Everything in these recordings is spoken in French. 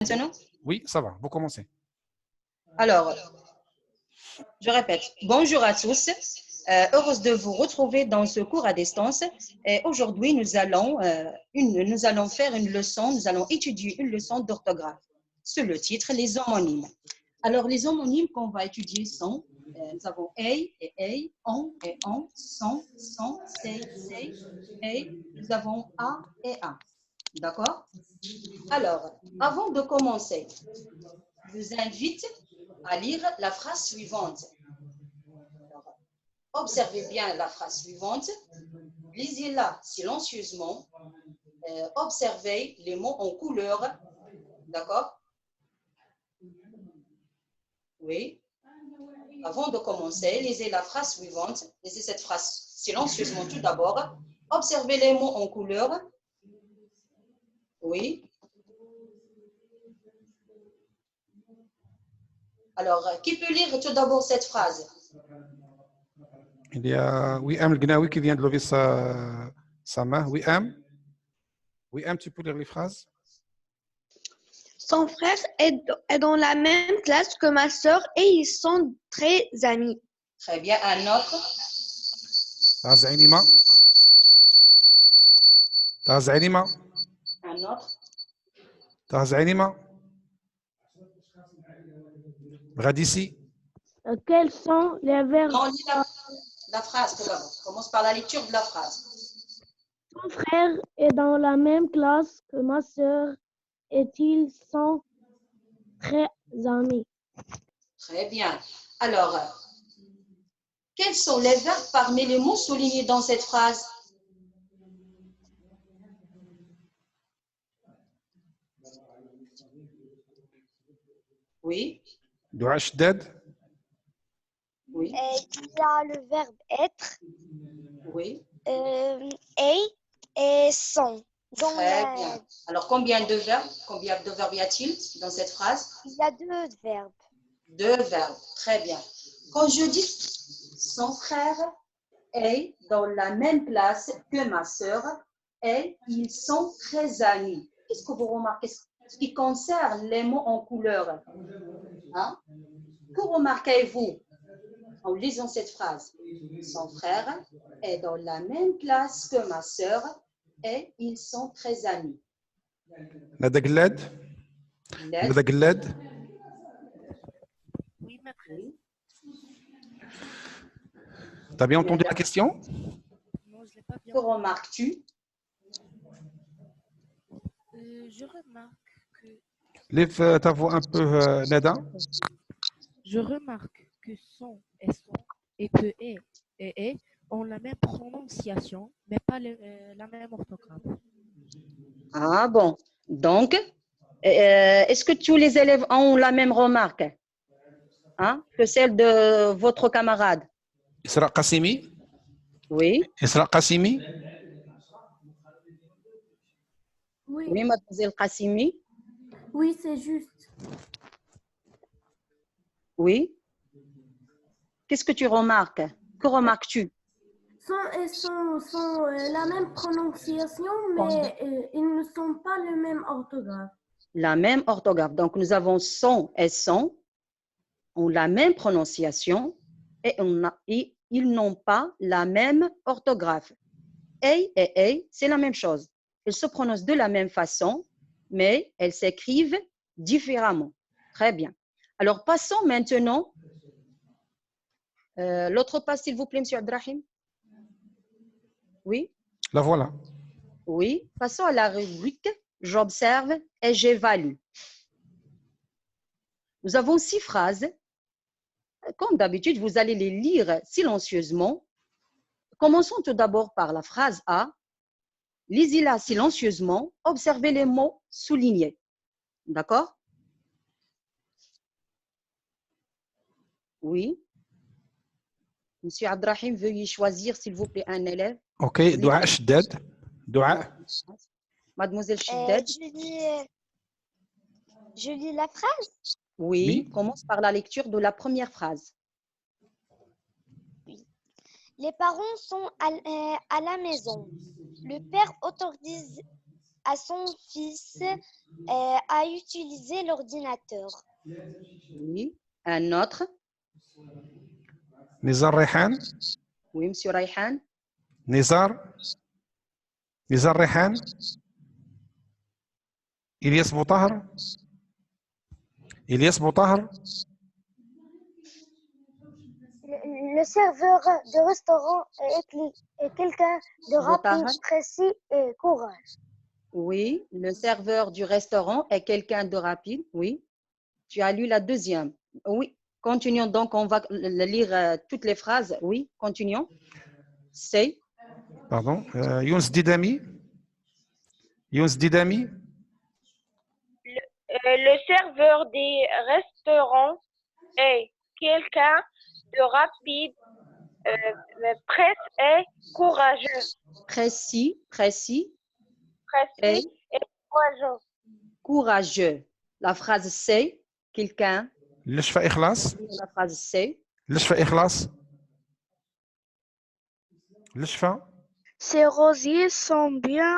Maintenant? Oui, ça va, vous commencez. Alors, je répète, bonjour à tous. Heureuse de vous retrouver dans ce cours à distance. Et aujourd'hui, nous allons faire une leçon, nous allons étudier une leçon d'orthographe sur le titre, les homonymes. Alors, les homonymes qu'on va étudier sont, nous avons et, on, sont, c'est, et, nous avons a et a. D'accord? Alors, avant de commencer, je vous invite à lire la phrase suivante. Alors, observez bien la phrase suivante, lisez-la silencieusement, observez les mots en couleur, d'accord? Oui. Avant de commencer, lisez la phrase suivante, lisez cette phrase silencieusement tout d'abord, observez les mots en couleur. Oui. Alors, qui peut lire tout d'abord cette phrase? Il y a Wiam El Gnawi qui vient de lever sa main. Wiam, tu peux lire les phrases? Son frère est dans la même classe que ma sœur et ils sont très amis. Très bien, un autre. Tazainima. Un autre. Tazainima. Radissi. Quels sont les verbes? Non, lis la phrase tout d'abord. Commence par la lecture de la phrase. Son frère est dans la même classe que ma sœur et ils sont très amis. Très bien. Alors, quels sont les verbes parmi les mots soulignés dans cette phrase? Oui. Douachdad. Oui. Il y a le verbe être, Oui. et sont. Très bien. Alors, combien de verbes y a-t-il dans cette phrase? Il y a deux verbes. Deux verbes. Très bien. Quand je dis son frère est dans la même classe que ma sœur et ils sont très amis. Qu'est-ce que vous remarquez? Ce qui concerne les mots en couleur. Hein? Que remarquez-vous en lisant cette phrase? Son frère est dans la même classe que ma sœur et ils sont très amis. Nadaglad. Oui. T'as bien entendu la question? Non, je l'ai pas bien. Que remarques-tu? Je remarque que Lève ta voix un peu, Nada. sont et que et ont la même prononciation, mais pas la même orthographe. Ah bon. Donc, est-ce que tous les élèves ont la même remarque que celle de votre camarade? Isra Qassimi. Oui. Isra Qassimi. Oui, mademoiselle Qassimi. Oui, c'est juste. Oui. Qu'est-ce que tu remarques? Que remarques-tu? Sont la même prononciation, mais ils ne sont pas le même orthographe. La même orthographe. Donc, nous avons son et son ont la même prononciation et ils n'ont pas la même orthographe. Et, c'est la même chose. Elles se prononcent de la même façon, mais elles s'écrivent différemment. Très bien. Alors, passons maintenant. L'autre page, s'il vous plaît, M. Abdrahim. Oui. La voilà. Oui. Passons à la rubrique « J'observe et j'évalue ». Nous avons 6 phrases. Comme d'habitude, vous allez les lire silencieusement. Commençons tout d'abord par la phrase A. Lisez-la silencieusement. Observez les mots soulignés. D'accord? Oui. Monsieur Abdrahim, veuillez choisir, s'il vous plaît, un élève. Ok, Doua Shdad. Doua. Mademoiselle Shiddet. Je lis la phrase. Oui, commence par la lecture de la première phrase. Oui. Les parents sont à la maison. Le père autorise à son fils à utiliser l'ordinateur. Oui. Un autre. نزار ريحان Oui, Monsieur Rayhan. نزار ريحان إلياس بوطهر Le serveur de restaurant est quelqu'un de rapide, Botahar. précis et courageux. Oui, le serveur du restaurant est quelqu'un de rapide. Oui. Tu as lu la deuxième. Oui. Continuons donc, on va lire toutes les phrases. Oui, continuons. C'est. Pardon. يونس ديدامي Le serveur des restaurants est quelqu'un de rapide, presse et courageux. Précis Précis et courageux. courageux. La phrase c'est quelqu'un. ليش في إخلاص La phrase c'est. ليش في Ces rosiers sont bien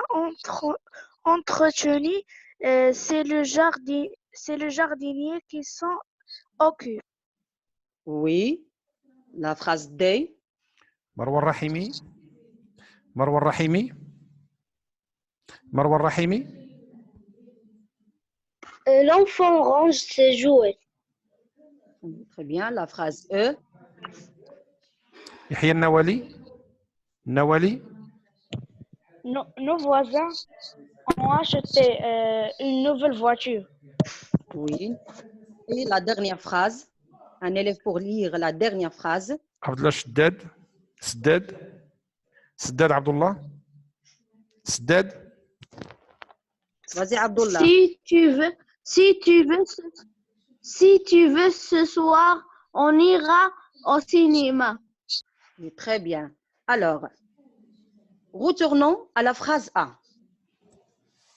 entretenus. C'est le jardinier qui s'en occupe. Oui. La phrase des. مروة الرحيمي L'enfant range ses jouets. Très bien. La phrase e. يحيى النوالي Nos voisins ont acheté une nouvelle voiture. Oui. Et la dernière phrase. Un élève pour lire la dernière phrase. عبد الله سداد عبد الله Vas-y, Abdullah. Si tu veux, ce soir, on ira au cinéma. Oui, très bien. Alors, retournons à la phrase A.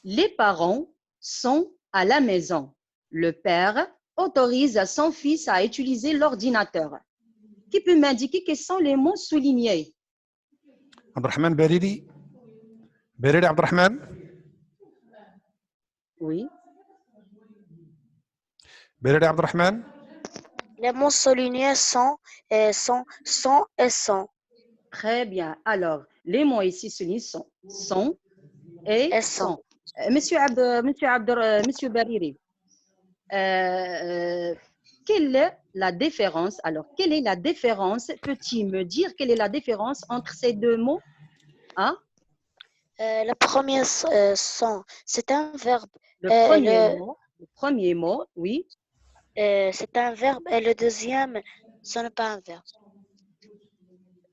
Les parents sont à la maison. Le père autorise son fils à utiliser l'ordinateur. Qui peut m'indiquer quels sont les mots soulignés? عبد الرحمن بريري عبد الرحمن Oui. بريري عبد الرحمن Les mots soulignés sont et sont. Très bien. Alors, les mots ici soulignés sont et sont. Monsieur Bariri, quelle est la différence? Alors, quelle est la différence? Peux-tu me dire quelle est la différence entre ces deux mots? Hein? Le premier sont, c'est un verbe. Le premier mot, oui. C'est un verbe et le deuxième, ce n'est pas un verbe.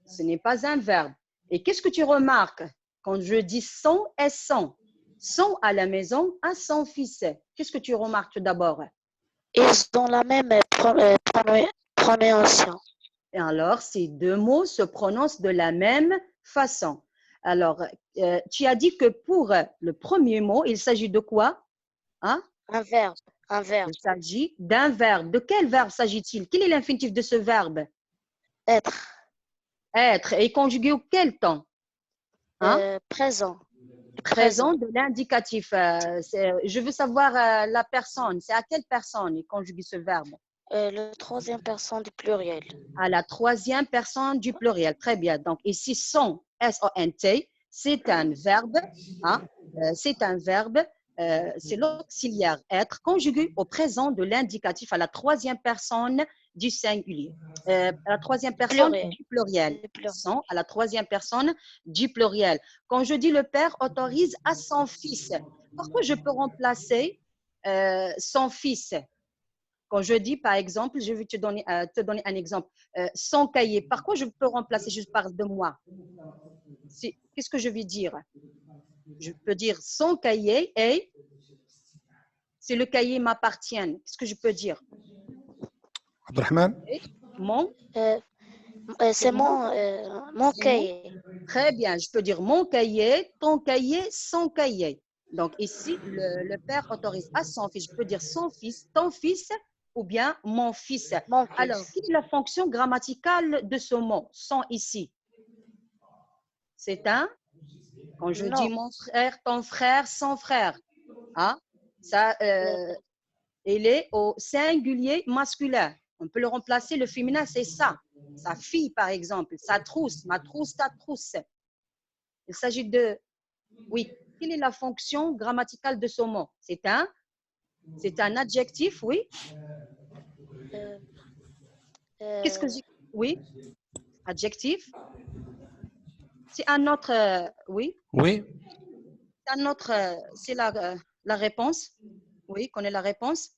Ce n'est pas un verbe. Et qu'est-ce que tu remarques quand je dis sont et sont? Sont à la maison à son fils. Qu'est-ce que tu remarques tout d'abord? Ils ont la même prononciation. Et alors, ces deux mots se prononcent de la même façon. Alors, tu as dit que pour le premier mot, il s'agit de quoi? Hein? Un verbe. Il s'agit d'un verbe. De quel verbe s'agit-il? Quel est l'infinitif de ce verbe? Être. Être. Et conjugué au quel temps? Hein? Présent. Présent de l'indicatif. Je veux savoir la personne. C'est à quelle personne est conjugué ce verbe? Le troisième personne du pluriel. À la troisième personne du pluriel. Très bien. Donc, ici, sont, S-O-N-T, c'est un verbe. Hein? C'est un verbe. C'est l'auxiliaire être conjugué au présent de l'indicatif à la troisième personne du singulier. À la troisième personne du pluriel. Sont à la troisième personne du pluriel. Quand je dis le père autorise à son fils, pourquoi je peux remplacer son fils? Quand je dis, par exemple, je vais te donner un exemple, son cahier, par quoi je peux remplacer? Je parle de moi. Qu'est-ce que je vais dire? Je peux dire son cahier et si le cahier m'appartient, qu'est-ce que je peux dire? Abdelrahman. Mon? C'est mon cahier. Très bien, je peux dire mon cahier, ton cahier, son cahier. Donc ici, le père autorise à son fils. Je peux dire son fils, ton fils ou bien mon fils. Alors, quelle est la fonction grammaticale de ce mot? Son ici. C'est un Quand je Non. dis mon frère, ton frère, son frère. Hein? Ça, il est au singulier masculin. On peut le remplacer, le féminin, c'est ça. Sa fille, par exemple. Sa trousse, ma trousse, ta trousse. Il s'agit de... Oui. Quelle est la fonction grammaticale de ce mot? C'est un adjectif, oui. Qu'est-ce que j'ai? Oui. Adjectif. C'est un autre... oui. Oui. Un autre... c'est la réponse. Oui, connaît la réponse.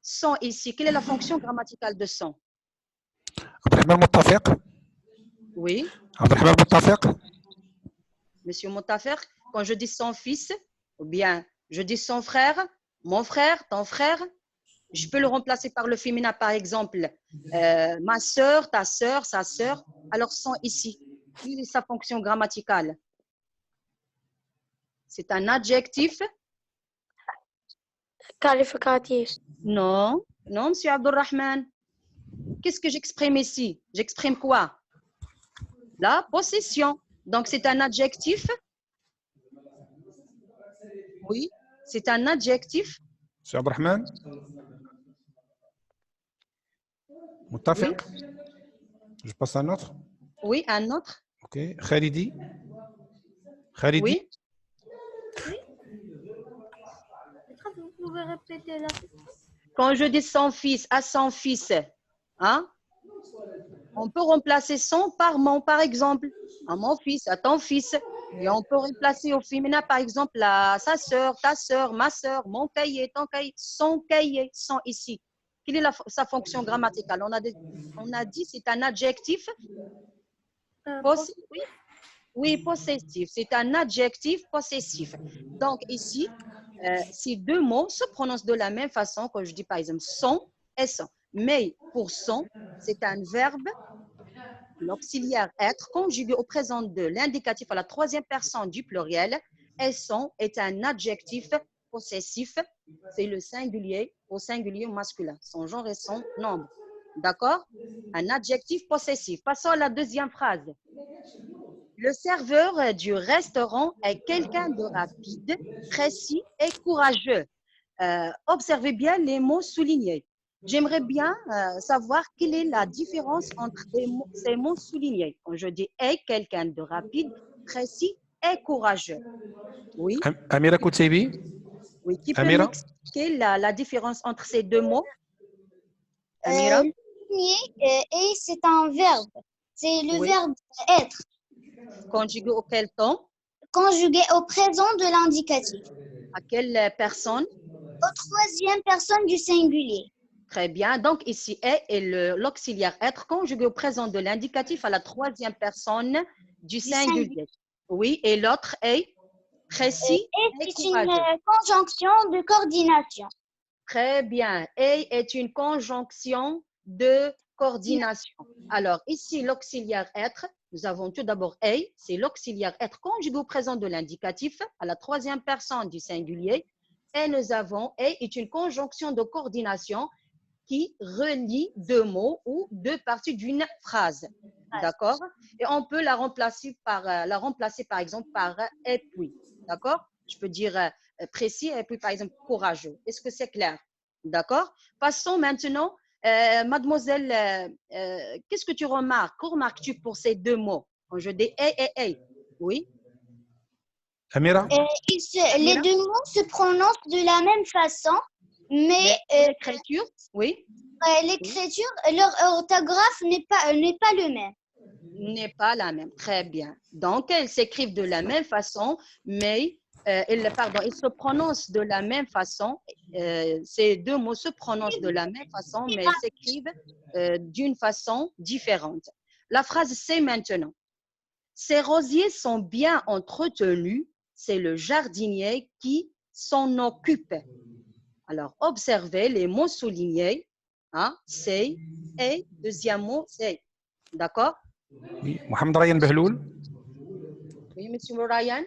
Son ici. Quelle est la fonction grammaticale de son? عبد الرحمن متفق. Oui. عبد الرحمن متفق. Monsieur Montafer, quand je dis son fils, ou bien je dis son frère, mon frère, ton frère, je peux le remplacer par le féminin, par exemple, ma sœur, ta sœur, sa sœur. Alors, son ici, quelle est sa fonction grammaticale? C'est un adjectif? Qualificatif. Non, non, monsieur Abdurrahman. Qu'est-ce que j'exprime ici? J'exprime quoi? La possession. Donc, c'est un adjectif? Oui, c'est un adjectif. Monsieur Abdurrahman. متفق. Je passe à un autre. Oui, un autre. Ok. Khalidi. Khalidi. Oui. Vous pouvez répéter la question? Quand je dis son fils, à son fils, hein, on peut remplacer son par mon, par exemple, à mon fils, à ton fils. Et on peut remplacer au féminin, par exemple, à sa sœur, ta sœur, ma sœur, mon cahier, ton cahier, son ici. Quelle est sa fonction grammaticale? On a dit c'est un adjectif. Oui. Oui, possessif. C'est un adjectif possessif. Donc ici, ces deux mots se prononcent de la même façon quand je dis par exemple son et son. Mais pour son, c'est un verbe, l'auxiliaire être conjugué au présent de l'indicatif à la troisième personne du pluriel. Et son est un adjectif possessif. C'est le singulier au singulier masculin. Son genre et son nombre. D'accord? Un adjectif possessif. Passons à la deuxième phrase. Le serveur du restaurant est quelqu'un de rapide, précis et courageux. Observez bien les mots soulignés. J'aimerais bien savoir quelle est la différence entre ces mots soulignés. Quand je dis est quelqu'un de rapide, précis et courageux. Oui. Amira Koutsebi. Oui, qui peut Amira. m'expliquer la différence entre ces deux mots? Amira? Et c'est un verbe. C'est le verbe être. Conjugué auquel temps? Conjugué au présent de l'indicatif. À quelle personne? Au troisième personne du singulier. Très bien. Donc, ici, est l'auxiliaire être conjugué au présent de l'indicatif à la troisième personne du singulier. Oui, et l'autre est précis et c'est courageux. une conjonction de coordination. Très bien. Et est une conjonction de coordination. Alors, ici, l'auxiliaire être, nous avons tout d'abord est, c'est l'auxiliaire être conjugué au présent de l'indicatif à la troisième personne du singulier. Et nous avons est une conjonction de coordination qui relie deux mots ou deux parties d'une phrase. D'accord? Et on peut la remplacer par exemple par et puis. D'accord? Je peux dire précis et puis par exemple courageux. Est-ce que c'est clair? D'accord? Passons maintenant. Mademoiselle, qu'est-ce que tu remarques? Que remarques-tu pour ces deux mots? Quand je dis et. Oui? Amira. Les deux mots se prononcent de la même façon, mais l'écriture, oui. L'écriture, leur orthographe n'est pas le même. N'est pas la même. Très bien. Donc, elles s'écrivent de la même façon, mais ils se prononcent de la même façon. Ces deux mots se prononcent de la même façon, mais ils s'écrivent d'une façon différente. La phrase, c'est maintenant. Ces rosiers sont bien entretenus. C'est le jardinier qui s'en occupe. Alors, observez les mots soulignés. Hein, c'est et deuxième mot, c'est. D'accord? Oui. Mohamed Ryan Behloul. Oui, monsieur Ryan.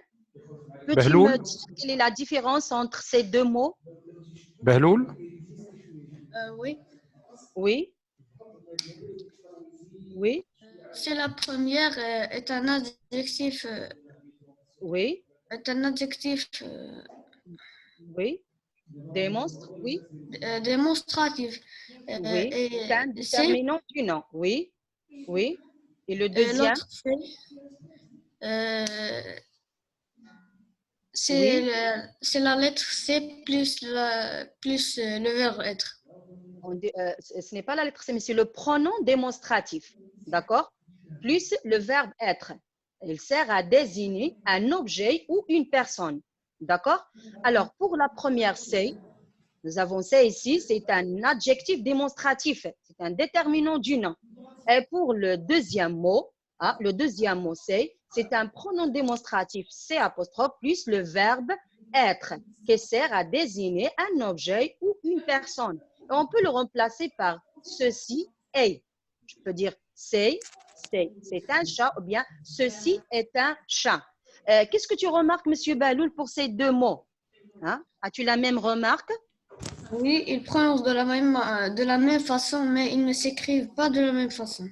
Peux-tu me dire quelle est la différence entre ces deux mots? Behloul. Oui. Oui. Oui. C'est la première est un adjectif Oui, est un adjectif oui. Démonstre, oui. démonstratif. Oui. C'est un Et c'est déterminant du nom. Oui, oui. Et le deuxième, l'autre euh, oui. c'est la lettre C plus le verbe être. Ce n'est pas la lettre C, mais c'est le pronom démonstratif. D'accord? Plus le verbe être. Il sert à désigner un objet ou une personne. D'accord? Alors, pour la première C, nous avons C ici, c'est un adjectif démonstratif. C'est un déterminant du nom. Et pour le deuxième mot, le deuxième mot c'est un pronom démonstratif C apostrophe plus le verbe être qui sert à désigner un objet ou une personne. Et on peut le remplacer par ceci est. Je peux dire c'est un chat ou bien ceci est un chat. Qu'est-ce que tu remarques, Monsieur Baloul, pour ces deux mots? As-tu la même remarque? Oui, ils prononcent de la même façon, mais ils ne s'écrivent pas de la même façon.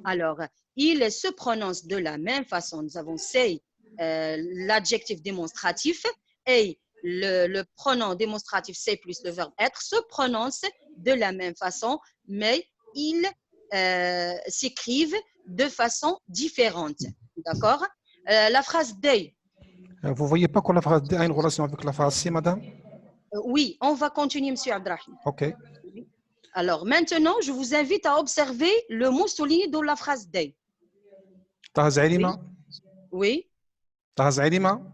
Alors, ils se prononcent de la même façon. Nous avons say, l'adjectif démonstratif, et le pronom démonstratif say plus le verbe être se prononcent de la même façon, mais ils s'écrivent de façon différente. D'accord? La phrase they. Vous ne voyez pas que la phrase D a une relation avec la phrase C, madame? Oui, on va continuer, Monsieur Abdrahim. OK. Alors, maintenant, je vous invite à observer le mot souligné dans la phrase they. طه زعلمة. Oui, طه زعلمة.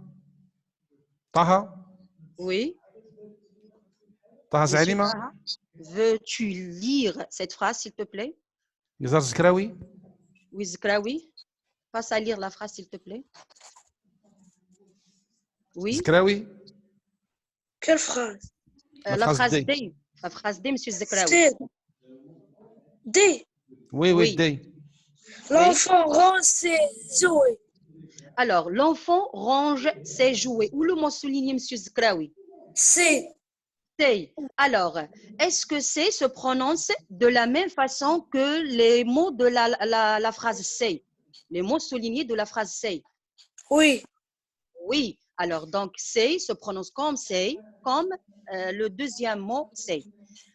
طه. oui. طه Monsieur زعلمة. Taha, veux-tu lire cette phrase, s'il te plaît? نزار زكراوي. Oui, Zkraoui. Passe à lire la phrase, s'il te plaît. Oui. زكراوي. Quelle phrase? La phrase D. D. La phrase D, Monsieur Zkraoui. C'est D. Oui, Oui. D. L'enfant range ses jouets. Alors, l'enfant range ses jouets. Où le mot souligné, Monsieur Zkraoui? C'est. C'est. Alors, est-ce que c'est se prononce de la même façon que les mots de la phrase c'est? Les mots soulignés de la phrase c'est? Oui. Oui. Alors, donc, c'est se prononce comme c'est, comme le deuxième mot c'est.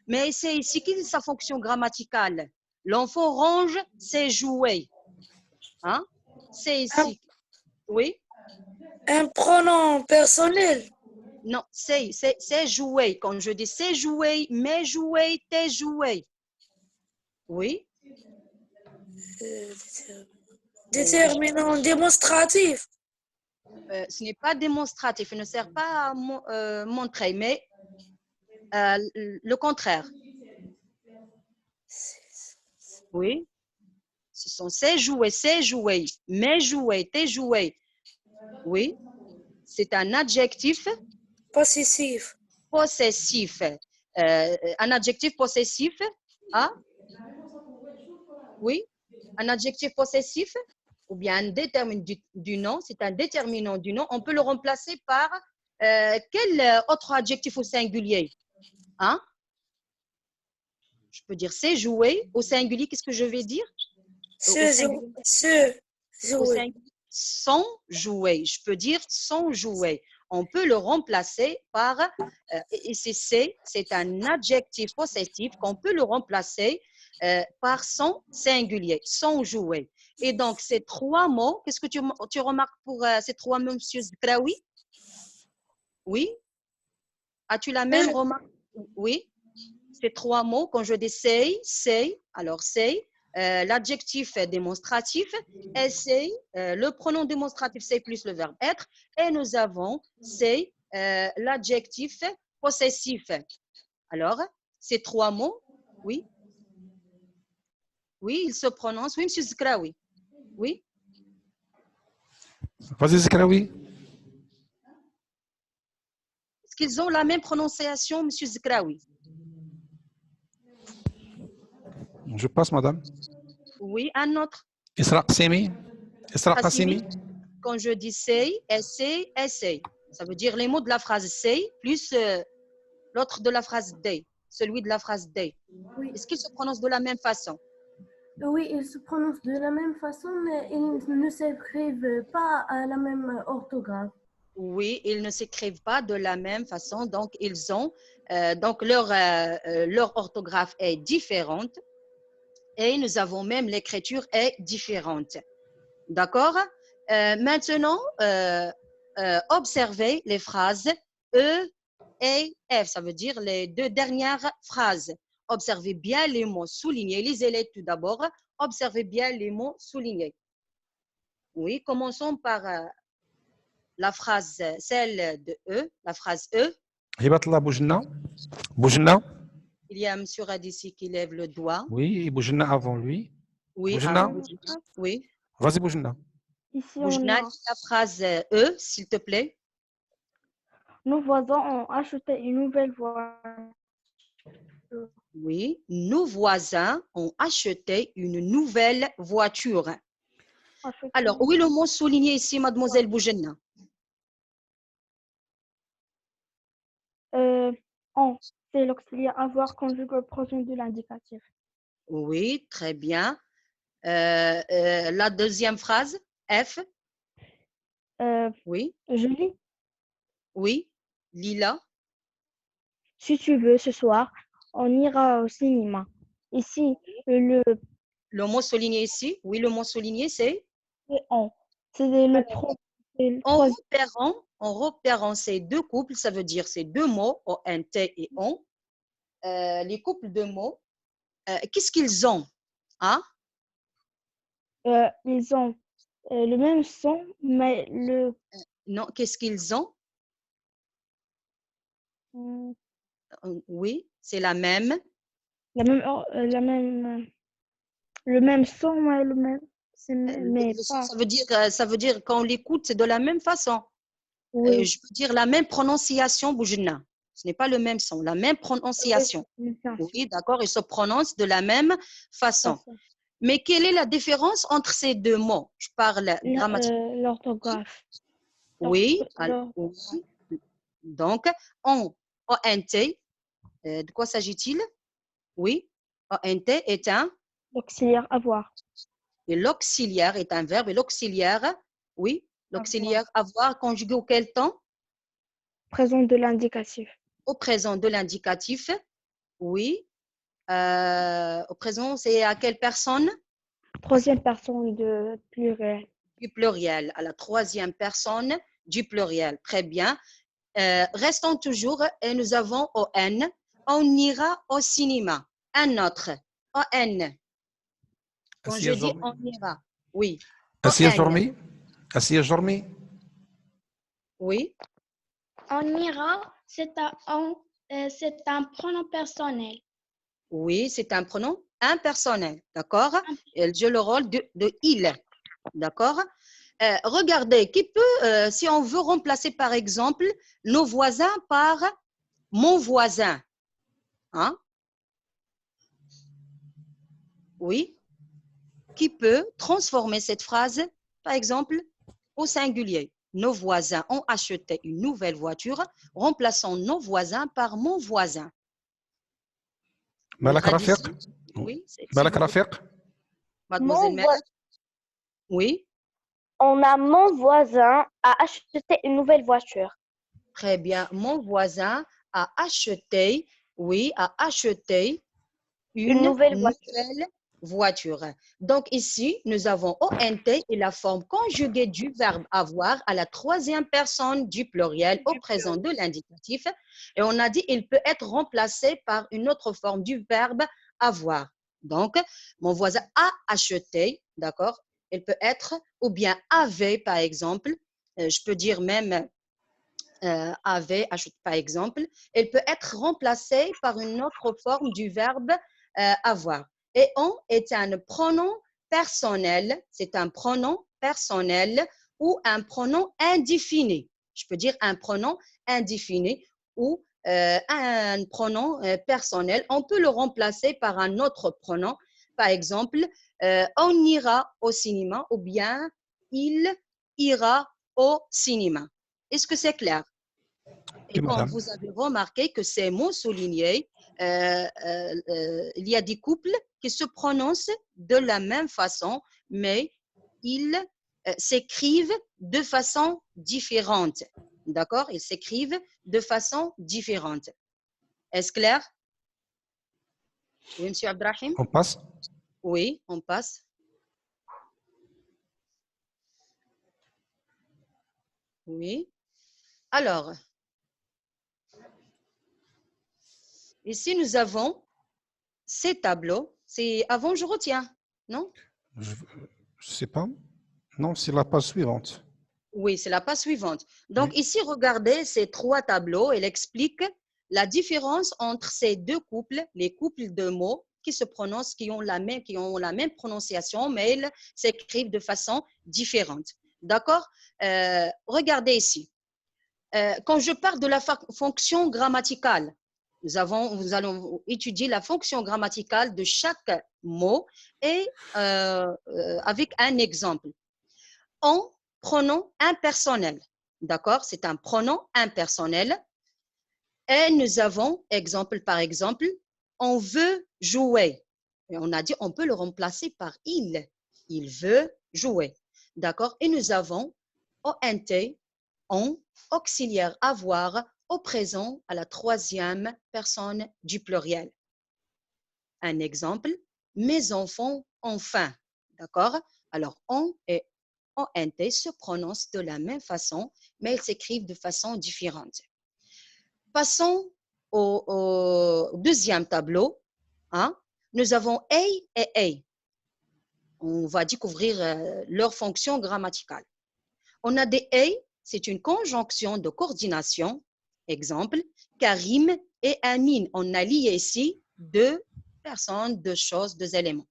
Mais c'est ici quelle est sa fonction grammaticale? L'enfant range ses jouets. C'est ici. Oui? Un pronom personnel. Non, c'est jouets. Quand je dis c'est jouets, mes jouets, tes jouets. Oui? Déterminant démonstratif. Ce n'est pas démonstratif, il ne sert pas à montrer, mais le contraire. Oui? Ce sont ces jouets, mes jouets, tes jouets. Oui? C'est un adjectif Possessif. possessif. Un adjectif possessif, oui? Un adjectif possessif ou bien un déterminant du nom, c'est un déterminant du nom. On peut le remplacer par quel autre adjectif au singulier? Je peux dire c'est jouer. Au singulier, qu'est-ce que je vais dire? Sont joués. Je peux dire sont joués. On peut le remplacer par, et c'est un adjectif possessif qu'on peut le remplacer par son singulier, sont joués. Et donc, ces trois mots, qu'est-ce que tu remarques pour ces trois mots, M. Zkraoui? Oui? As-tu la même remarque? Oui? Ces trois mots, quand je dis c'est, alors c'est l'adjectif démonstratif, et c'est le pronom démonstratif, c'est plus le verbe être, et nous avons c'est l'adjectif possessif. Alors, ces trois mots, oui? Oui, ils se prononcent. Oui, M. Zkraoui. Oui? Vas-y, Zkraoui. Est-ce qu'ils ont la même prononciation, M. Zkraoui? Je passe, madame. Oui, un autre. Isra Qasimi. Isra Qasimi. Quand je dis say, essaye, essaye. Ça veut dire les mots de la phrase say plus l'autre de la phrase they, celui de la phrase they. Est-ce qu'ils se prononcent de la même façon? Oui, ils se prononcent de la même façon, mais ils ne s'écrivent pas à la même orthographe. Oui, ils ne s'écrivent pas de la même façon, donc ils ont, donc leur orthographe est différente et nous avons même l'écriture est différente. D'accord? Maintenant, observez les phrases E et F, ça veut dire les deux dernières phrases. Observez bien les mots soulignés. Lisez-les tout d'abord. Observez bien les mots soulignés. Oui, commençons par la phrase, celle de E, la phrase E. هبة الله بوجنا بوجنا. Il y a M. Radissi qui lève le doigt. Oui, Boujna avant lui. Oui, Boujna. Boujna. Oui. Vas-y, Boujna. Ici, Boujna, la phrase E, s'il te plaît. Nos voisins ont acheté une nouvelle voiture. Oui, nos voisins ont acheté une nouvelle voiture. Alors, où est le mot souligné ici, mademoiselle Bougenna? C'est l'auxiliaire avoir conjugué au présent de l'indicatif. Oui, très bien. La deuxième phrase, F. Oui. Je lis. Oui, Lila. Si tu veux, ce soir, on ira au cinéma. Ici, le mot souligné ici, oui, le mot souligné, c'est on. C'est le en repérant ces deux couples, ça veut dire ces deux mots, ONT et on. Les couples de mots, qu'est-ce qu'ils ont? Hein? Ils ont le même son, mais Non, qu'est-ce qu'ils ont? Oui, c'est la même. Le même son, mais le même. Mais pas. Ça veut dire qu'on l'écoute, c'est de la même façon. Oui. Je veux dire la même prononciation, Boujina. Ce n'est pas le même son, la même prononciation. Oui, d'accord, ils se prononcent de la même façon. Mais quelle est la différence entre ces deux mots? Je parle grammaticalement. L'orthographe. Oui, donc, ONT, de quoi s'agit-il? Oui, ONT est un l'auxiliaire avoir. Et l'auxiliaire est un verbe. Et l'auxiliaire, oui, l'auxiliaire avoir conjugué au quel temps? Présent de l'indicatif. Au présent de l'indicatif, oui. Au présent, c'est à quelle personne? Troisième personne de pluriel. Du pluriel, à la troisième personne du pluriel. Très bien. Restons toujours et nous avons ON. On ira au cinéma. Un autre. ON. Quand je dis on ira, oui. Asiya Jormi. Asiya Jormi. Oui. On ira, c'est un pronom personnel. Oui, c'est un pronom impersonnel, d'accord? Elle joue le rôle de il, d'accord? Regardez, qui peut, si on veut remplacer par exemple nos voisins par mon voisin, hein? Oui. Qui peut transformer cette phrase, par exemple, au singulier? Nos voisins ont acheté une nouvelle voiture, remplaçons nos voisins par mon voisin. Malak Rafiq. Oui. Malak Rafiq. Mademoiselle Malak. Oui. On a mon voisin a acheté une nouvelle voiture. Très bien. Mon voisin a acheté, oui, a acheté une nouvelle voiture. Donc ici, nous avons ONT et la forme conjuguée du verbe avoir à la troisième personne du pluriel au présent de l'indicatif. Et on a dit il peut être remplacé par une autre forme du verbe avoir. Donc, mon voisin a acheté, d'accord? Il peut être, ou bien avait, par exemple. Je peux dire même avait, acheté, par exemple. Il peut être remplacé par une autre forme du verbe avoir. Et on est un pronom personnel, c'est un pronom personnel ou un pronom indéfini. Je peux dire un pronom indéfini ou un pronom personnel. On peut le remplacer par un autre pronom. Par exemple, on ira au cinéma ou bien il ira au cinéma. Est-ce que c'est clair? Et quand vous avez remarqué que ces mots soulignés, il y a des couples qui se prononcent de la même façon, mais ils s'écrivent de façon différente. D'accord? Ils s'écrivent de façon différente. Est-ce clair? Oui, monsieur Abdrahim? On passe. Oui, on passe. Oui. Alors, ici, nous avons ces tableaux. C'est avant, je retiens, non? Je ne sais pas. Non, c'est la page suivante. Oui, c'est la page suivante. Donc, Oui. ici, regardez ces trois tableaux. Elle explique la différence entre ces deux couples, les couples de mots qui se prononcent, qui ont la même prononciation, mais ils s'écrivent de façon différente. D'accord? Regardez ici. Quand je parle de la fonction grammaticale, nous allons étudier la fonction grammaticale de chaque mot et avec un exemple. En pronom impersonnel, d'accord? C'est un pronom impersonnel. Et nous avons, exemple par exemple, on veut jouer. Et on a dit, on peut le remplacer par il. Il veut jouer, d'accord? Et nous avons ONT, on, auxiliaire avoir, au présent à la troisième personne du pluriel. Un exemple, mes enfants ont faim, d'accord? Alors, on et ONT se prononcent de la même façon, mais ils s'écrivent de façon différente. Passons au deuxième tableau. Hein? Nous avons A et A. On va découvrir leur fonction grammaticale. On a des A, c'est une conjonction de coordination. Exemple, Karim et Amine. On a lié ici deux personnes, deux choses, deux éléments.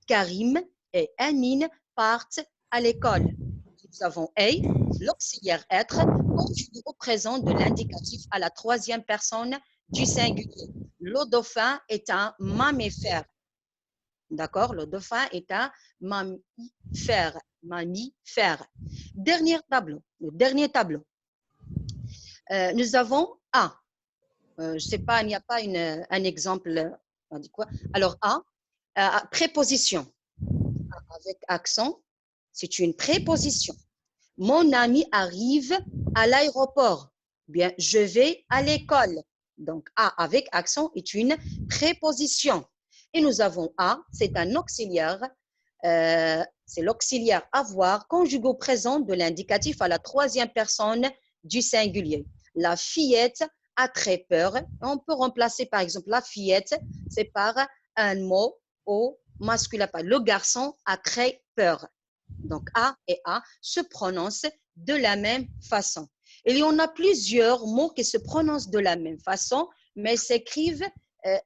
Karim et Amine partent à l'école. Nous avons A, l'auxiliaire être, conjugué au présent de l'indicatif à la troisième personne du singulier. Le dauphin est un mammifère. D'accord? Le dauphin est un mammifère. Mammifère. Dernier tableau. Le dernier tableau. Nous avons A. Je ne sais pas, il n'y a pas un exemple. On dit quoi? Alors, A, préposition. Avec accent, c'est une préposition. Mon ami arrive à l'aéroport. Bien, je vais à l'école. Donc, A avec accent est une préposition. Et nous avons A, c'est un auxiliaire. C'est l'auxiliaire avoir conjugué au présent de l'indicatif à la troisième personne du singulier. La fillette a très peur. On peut remplacer par exemple la fillette, c'est par un mot au masculin. Le garçon a très peur. Donc, A et A se prononcent de la même façon. Il y en a plusieurs mots qui se prononcent de la même façon, mais s'écrivent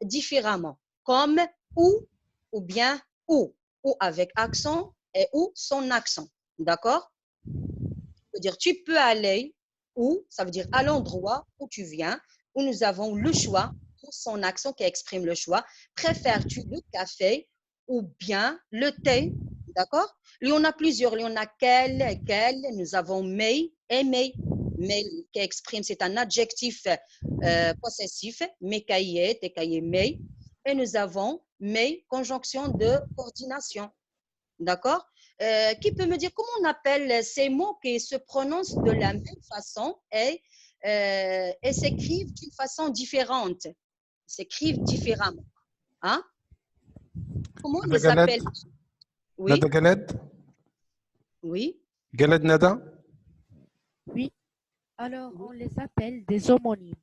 différemment, comme ou bien ou avec accent et ou sans accent. D'accord? Ça veut dire tu peux aller où, ça veut dire à l'endroit où tu viens, où nous avons le choix, ou son accent qui exprime le choix. Préfères-tu le café ou bien le thé? D'accord? Il y en a plusieurs. Il y en a quel. Nous avons mais et mais. Mais qui exprime, c'est un adjectif possessif. Mekaye, tekaye, mais. Et nous avons mais, conjonction de coordination. D'accord? Qui peut me dire comment on appelle ces mots qui se prononcent de la même façon et s'écrivent d'une façon différente? S'écrivent différemment. Hein? Comment on les appelle? Oui. Nada Galed? Oui. Galed Nada? Oui. Alors, on les appelle des homonymes.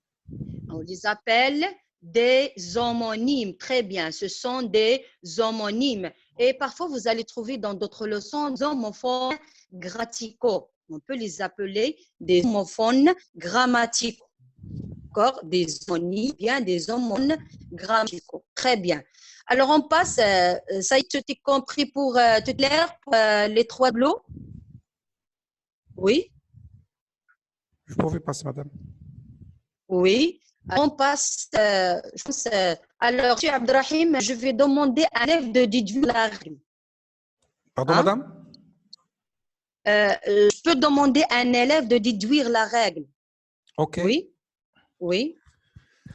On les appelle des homonymes. Très bien. Ce sont des homonymes. Et parfois, vous allez trouver dans d'autres leçons des homophones grammaticaux. On peut les appeler des homophones grammaticaux. D'accord? Des homonymes, bien des homophones grammaticaux. Très bien. Alors, on passe. Ça a été compris pour tout clair pour les trois tableaux? Oui? Vous pouvez passer, madame. Oui. On passe, je pense, alors, M. Abdrahim, je vais demander à l'élève de déduire la règle. Pardon, Hein? madame? Je peux demander à un élève de déduire la règle. OK. Oui? Oui.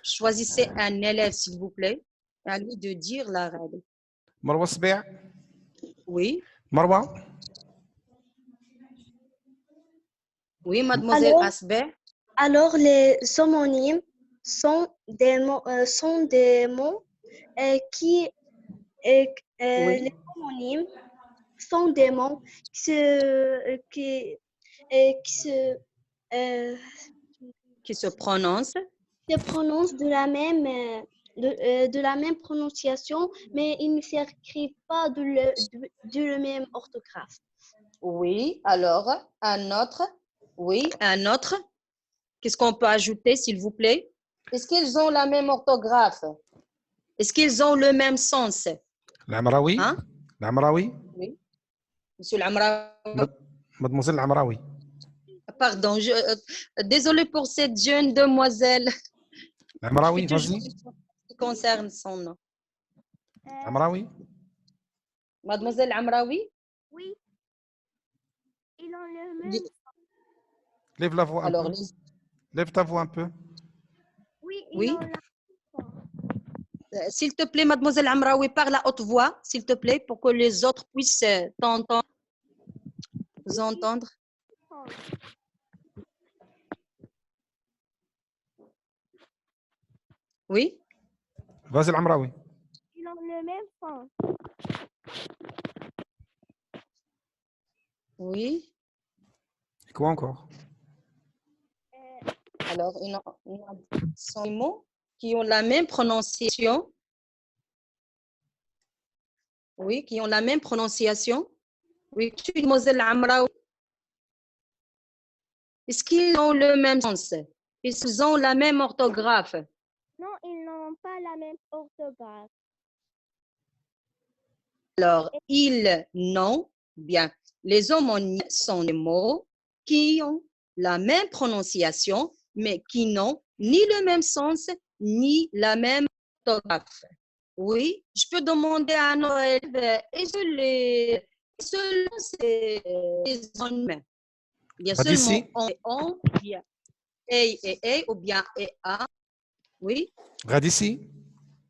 Choisissez un élève, s'il vous plaît, à lui de dire la règle. مروة السبيع. Oui. مروة. Oui, mademoiselle Asbeh. Alors, les homonymes sont des mots, qui... Oui. Les homonymes sont des mots qui Qui se prononce. se prononcent de la même prononciation, mais ils ne s'écrivent pas de la même orthographe. Oui, alors, un autre. Oui, un autre. Qu'est-ce qu'on peut ajouter, s'il vous plaît? Est-ce qu'ils ont la même orthographe? Est-ce qu'ils ont le même sens? العمراوي. Hein? العمراوي. Oui. Monsieur l'Amraoui. Mademoiselle العمراوي. Pardon, désolée pour cette jeune demoiselle. العمراوي, vas-y. Qui concerne son nom. العمراوي. Mademoiselle Amraoui? Oui. Ils ont le même. Lève la voix un Alors, peu. Lève ta voix un peu. Oui, ils Oui. ont la. S'il te plaît, mademoiselle Amraoui, parle à haute voix, s'il te plaît, pour que les autres puissent t'entendre, vous entendre. Oui? Vas-y العمراوي. Ils ont le même sens. Oui. Et quoi encore? Alors, il y a des mots qui ont la même prononciation. Oui, qui ont la même prononciation. Oui, mademoiselle Amraoui. Est-ce qu'ils ont le même sens? Est-ce qu'ils ont la même orthographe? Non, ils n'ont pas la même orthographe. Alors, ils n'ont bien. Les homonymes sont des mots qui ont la même prononciation, mais qui n'ont ni le même sens, ni la même orthographe. Oui, je peux demander à nos élèves, est-ce que les homonymes, il y a seulement on, il y a et, ou bien et a. Oui. Radissi.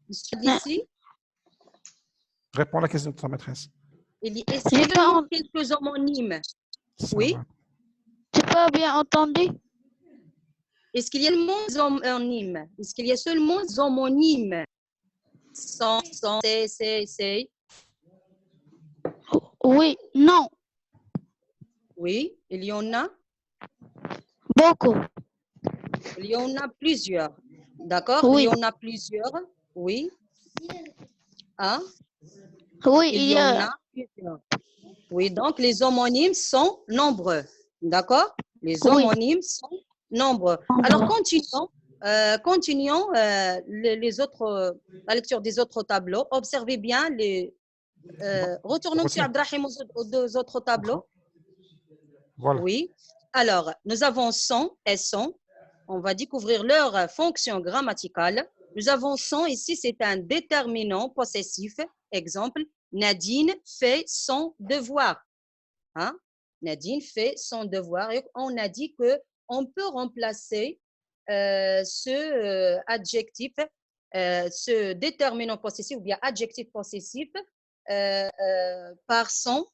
Monsieur d'ici. Réponds à la question de ta maîtresse. Est-ce qu'il y a quelques homonymes? Oui. J'ai pas bien entendu. Est-ce qu'il y a seulement homonymes? Est-ce qu'il y a seulement homonymes? Sans, c'est. Oui, non. Oui, il y en a. Beaucoup. Il y en a plusieurs. D'accord? Oui. Il y en a plusieurs. Oui. Hein? Oui, il y en a plusieurs. Oui, donc les homonymes sont nombreux. D'accord? Les homonymes sont nombreux. Alors, continuons les autres, la lecture des autres tableaux. Observez bien les. Retournons sur Abdrahim aux deux autres tableaux. Voilà. Oui. Alors, nous avons sont et sont. On va découvrir leur fonction grammaticale. Nous avons sont ici, c'est un déterminant possessif. Exemple, Nadine fait son devoir. Hein? Nadine fait son devoir. Et on a dit qu'on peut remplacer ce adjectif, ce déterminant possessif ou bien adjectif possessif par son,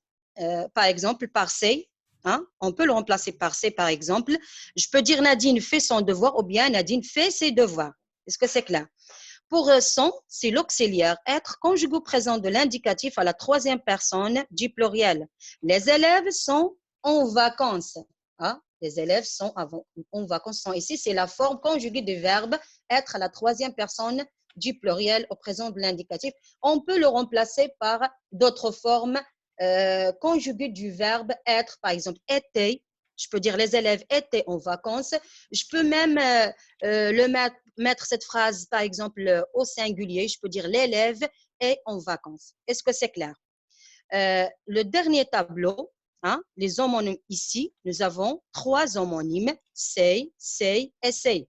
par exemple, par say. Hein? On peut le remplacer par say, par exemple. Je peux dire Nadine fait son devoir ou bien Nadine fait ses devoirs. Est-ce que c'est clair? Pour son, c'est l'auxiliaire, être conjugué au présent de l'indicatif à la troisième personne du pluriel. Les élèves sont en vacances. Hein? Les élèves sont en vacances. Ici, c'est la forme conjuguée du verbe être à la troisième personne du pluriel au présent de l'indicatif. On peut le remplacer par d'autres formes conjuguées du verbe être, par exemple, étaient. Je peux dire les élèves étaient en vacances. Je peux même mettre cette phrase, par exemple, au singulier. Je peux dire l'élève est en vacances. Est-ce que c'est clair? Le dernier tableau, hein, les homonymes ici, nous avons 3 homonymes, say, et say.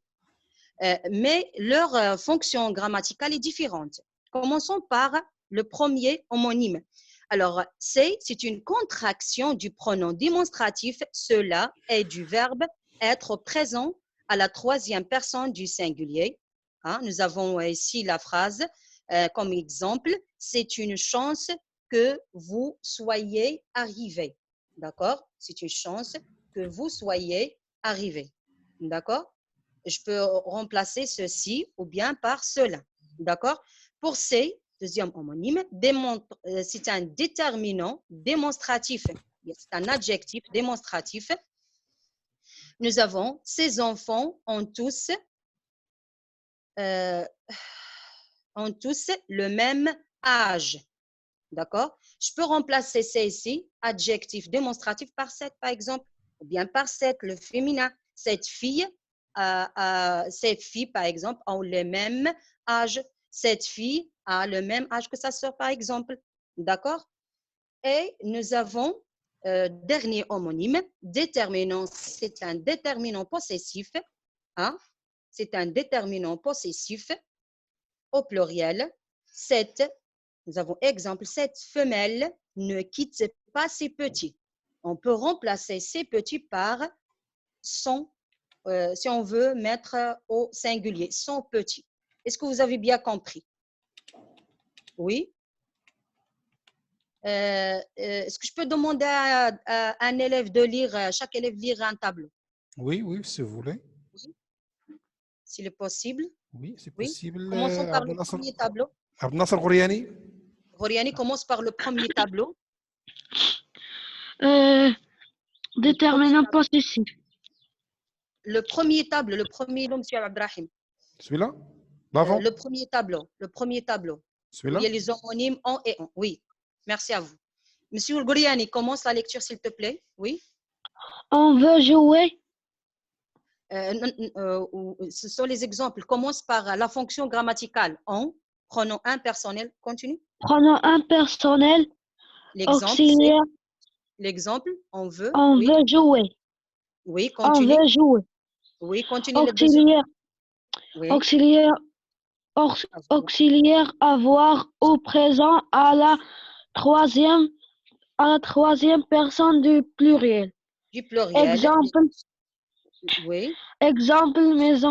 Mais leur fonction grammaticale est différente. Commençons par le premier homonyme. Alors, say, c'est une contraction du pronom démonstratif. Cela est du verbe être présent à la troisième personne du singulier. Hein, nous avons ici la phrase comme exemple, c'est une chance que vous soyez arrivé. D'accord? C'est une chance que vous soyez arrivé. D'accord? Je peux remplacer ceci ou bien par cela. D'accord? Pour ces, deuxième homonyme, c'est un déterminant démonstratif. C'est un adjectif démonstratif. Nous avons, ces enfants ont tous le même âge. D'accord? Je peux remplacer ceci, adjectif démonstratif, par cette, par exemple, ou bien par cette, le féminin. Cette fille, ces filles, par exemple, ont le même âge. Cette fille a le même âge que sa sœur, par exemple. D'accord? Et nous avons, dernier homonyme, déterminant, c'est un déterminant possessif. Hein? C'est un déterminant possessif au pluriel. Nous avons exemple, cette femelle ne quitte pas ses petits. On peut remplacer ces petits par son, si on veut mettre au singulier, son petit. Est-ce que vous avez bien compris? Oui. Est-ce que je peux demander à un élève de lire, chaque élève lire un tableau? Oui, oui, si vous voulez. Oui. S'il est possible. Oui, c'est Oui. possible. Commençons par le premier tableau. Abdel Nasser Ghoriani. Ghoriani commence par le premier tableau. Déterminant possessif. Le premier tableau, le premier nom, M. Abdrahim. Celui-là? L'avant? Le premier tableau. Celui-là? Il y a les homonymes en et en. Oui. Merci à vous. Monsieur Ghoriani, commence la lecture, s'il te plaît. Oui. On veut jouer. Ce sont les exemples. Commence par la fonction grammaticale. En, pronom impersonnel. Continue. Pronom impersonnel. Auxiliaire. L'exemple, on veut. On veut jouer. Oui, continue. On veut jouer. Oui, continue. Auxiliaire. Oui. Auxiliaire avoir au présent à la troisième personne du pluriel. Du pluriel. Exemple. Oui. Exemple, mes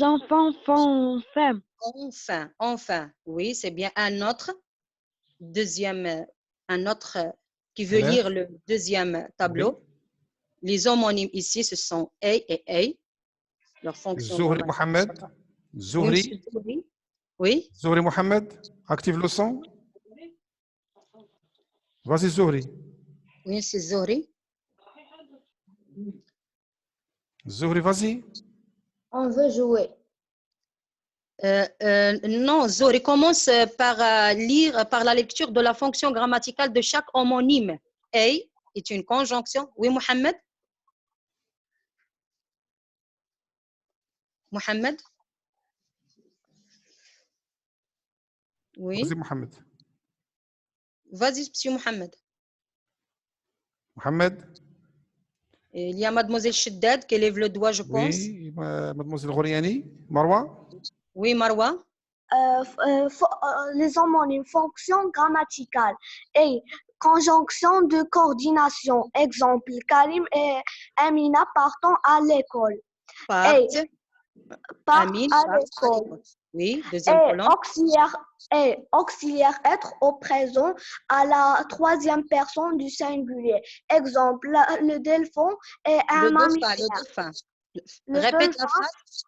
enfants font faim. Enfin. Oui, c'est bien un autre. Un autre qui veut lire le deuxième tableau. Oui. Les homonymes ici, ce sont A et A. Leur fonction. Zohri Mohamed. Zohri. Oui. Zohri Mohamed. Active le son. Vas-y, Zohri. Oui, c'est Zohri. Zohri, vas-y. On veut jouer. Non, Zohri, commence par lire, par la lecture de la fonction grammaticale de chaque homonyme. A est une conjonction. Oui, Mohamed? Mohamed? Oui. Vas-y, Mohamed. Vas-y, monsieur Mohamed. Mohamed? Il y a mademoiselle Shiddad qui lève le doigt, je pense. Oui, mademoiselle Ghoriani. Marwa? Oui, Marwa. Les homonymes, fonction grammaticale et conjonction de coordination. Exemple, Karim et Amina partent à l'école. Partent à l'école. Oui, deuxième colonne. Auxiliaire être au présent à la troisième personne du singulier. Exemple, le delphin est un mammifère. Répète la phrase.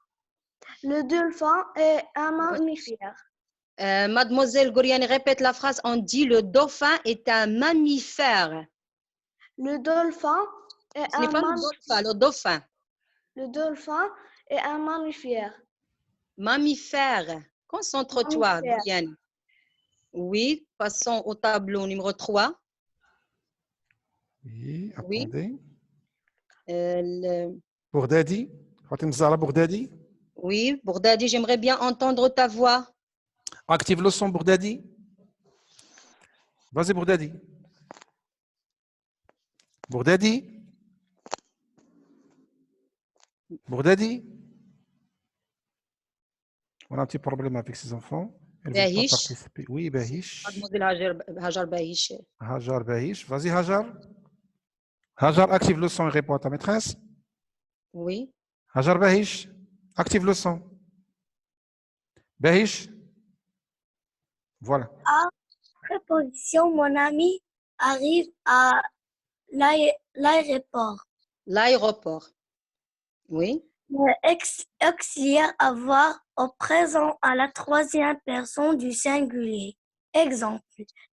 Le dauphin est un mammifère. Mademoiselle Ghoriani, répète la phrase. On dit le dauphin est un mammifère. Le dauphin est un mammifère. Le dauphin. Le dauphin est un mammifère. Mammifère. Concentre-toi, Ghoriani. Oui, passons au tableau numéro 3. Oui, attendez. Oui. Bourdadi. Fatim Zahra Bourdadi. Oui, Bourdadi, j'aimerais bien entendre ta voix. Active le son, Bourdadi. Vas-y, Bourdadi. Bourdadi. Bourdadi. On a un petit problème avec ces enfants. Elles ne veulent pas participer. Oui, Bahish. Mademoiselle Hajar Bahish. Hajar Bahish. Vas-y, Hajar. Hajar, active le son et réponds à ta maîtresse. Oui. Hajar Bahish, active le son. Bahish. Voilà. À préposition, mon ami arrive à l'aéroport. L'aéroport. Oui. Auxiliaire avoir au présent à la troisième personne du singulier. Exemple,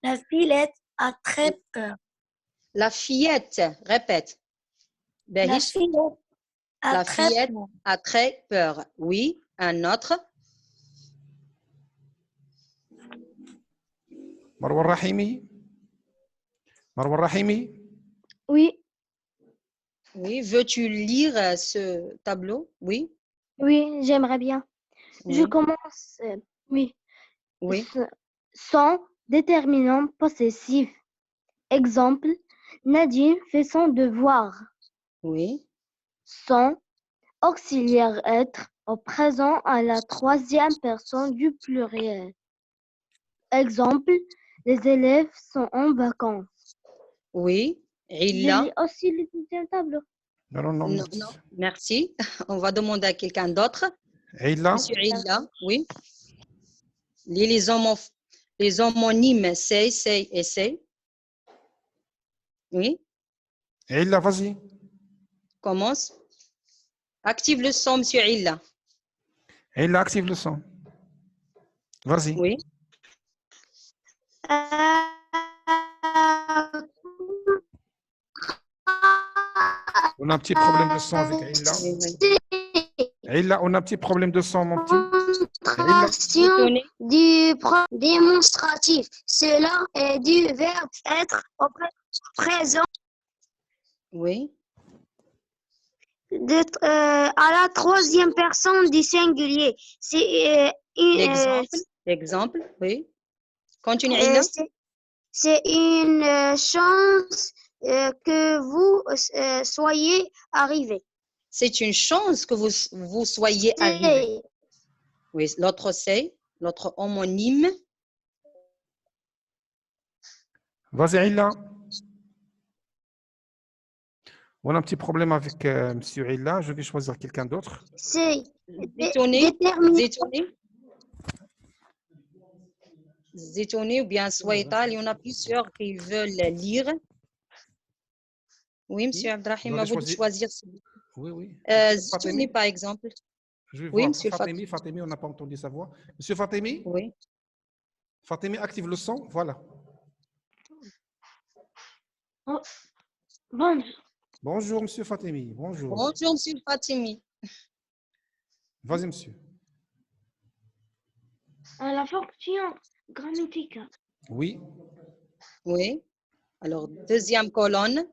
la fillette a très peur. La fillette, répète. La Bahish, fillette a la très fillette peur. a très peur. Oui. Un autre. Marwa Rahimi. Marwa Rahimi. Oui, Oui. Veux-tu lire ce tableau? Oui. oui, j'aimerais bien. Je Oui. commence. Oui. Oui. Son déterminant possessif. Exemple, Nadine fait son devoir. Oui. Son auxiliaire être au présent à la troisième personne du pluriel. Exemple, les élèves sont en vacances. Oui. J'ai Illa. lu aussi le deuxième tableau. Non, non, Non, non. Merci. On va demander à quelqu'un d'autre. Illa. Monsieur Illa, oui. Les homonymes c'est et c'est. Oui. Illa, vas-y. Commence. Active le son, monsieur Illa. Illa, active le son. Vas-y. Oui. On a un petit problème de son avec Illa. Illa, on a un petit problème de son, mon petit. Contraction du démonstratif. Cela est du verbe être au présent Oui. à la troisième personne du singulier. C'est L'exemple, oui. Continue, Illa. c'est une chance que vous soyez arrivé. C'est une chance que vous soyez arrivé. Oui, l'autre c'est, l'autre homonyme. Vas-y, Illa. On a un petit problème avec Monsieur Illa. Je vais choisir quelqu'un d'autre. C'est Zétoné ou bien Souaita, il y en a plusieurs qui veulent lire. Oui, monsieur Abdrahim, à vous de choisir. Oui, oui. Zétoné, par exemple. Je vais Oui, voir monsieur Fatemi. Fatemi, on n'a pas entendu sa voix. Monsieur Fatemi? Oui. Fatemi, active le son. Voilà. Oh, bonjour. Bonjour, monsieur Fatemi. Bonjour. Bonjour, monsieur Fatimi. Vas-y, monsieur. La fonction grammaticale. Oui. Oui. Alors, deuxième colonne,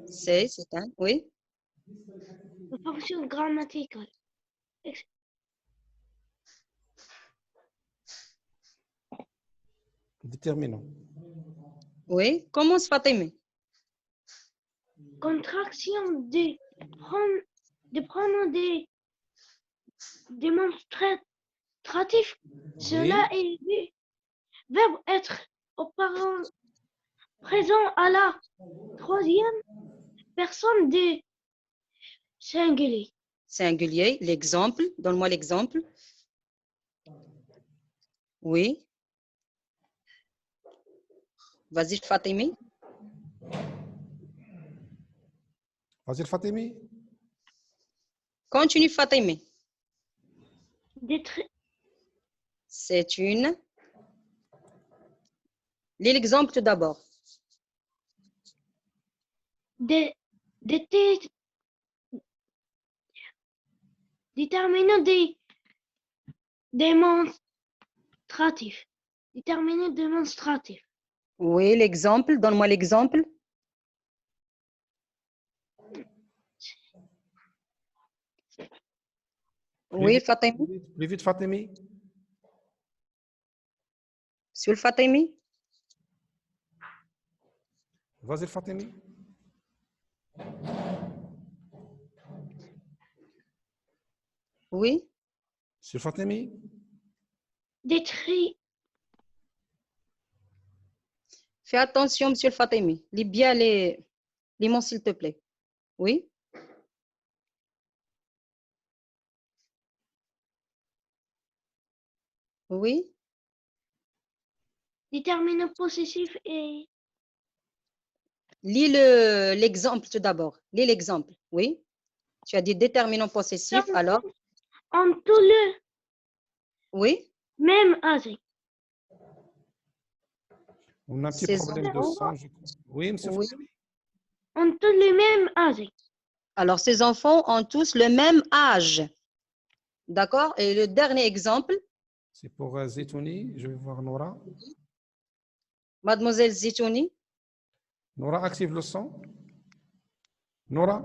c'est un, oui. La fonction grammaticale. Déterminant. Oui. Commence, Fatimi. Contraction des pronoms démonstratifs. Cela est du verbe être au présent à la troisième personne du singulier. Singulier, l'exemple. Donne-moi l'exemple. Oui. Vas-y, Fatimi. Vas-y, Fatimi. Continue, Fatimi. C'est une. Lis l'exemple tout d'abord. Déterminant démonstratif. Déterminant démonstratif. Oui, l'exemple. Donne-moi l'exemple. Oui, Fatimi. Plus vite, Fatimi. Monsieur le Fatimi. Vas-y, Fatimi. Oui. Monsieur Fatimi. Fais attention, monsieur le Fatimi. Lis bien les mots, s'il te plaît. Oui. Oui. Déterminant possessif et Lis l'exemple tout d'abord. Lis l'exemple. Oui. Tu as dit déterminant possessif. Alors, ont tous le oui. même âge. On a un petit Ces problème de enfants, son, je crois. Oui, monsieur oui. Fawzi. Ont tous le même âge. Alors, ces enfants ont tous le même âge. D'accord? Et le dernier exemple, C'est pour Zetouni. Je vais voir Nora. mademoiselle Zitouni. Nora, active le son. Nora,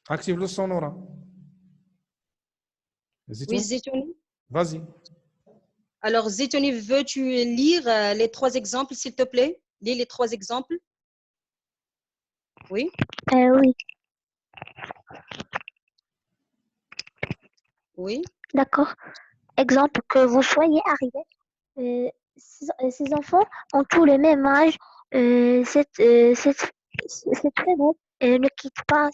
active le son, Nora. Oui, Zetouni, Zitouni. vas-y. Alors, Zitouni, veux-tu lire les 3 exemples, s'il te plaît? Lis les 3 exemples. Oui, Oui, oui. d'accord. Exemple, que vous soyez arrivé. Ces enfants ont tous le même âge. Cette fenêtre ne quitte pas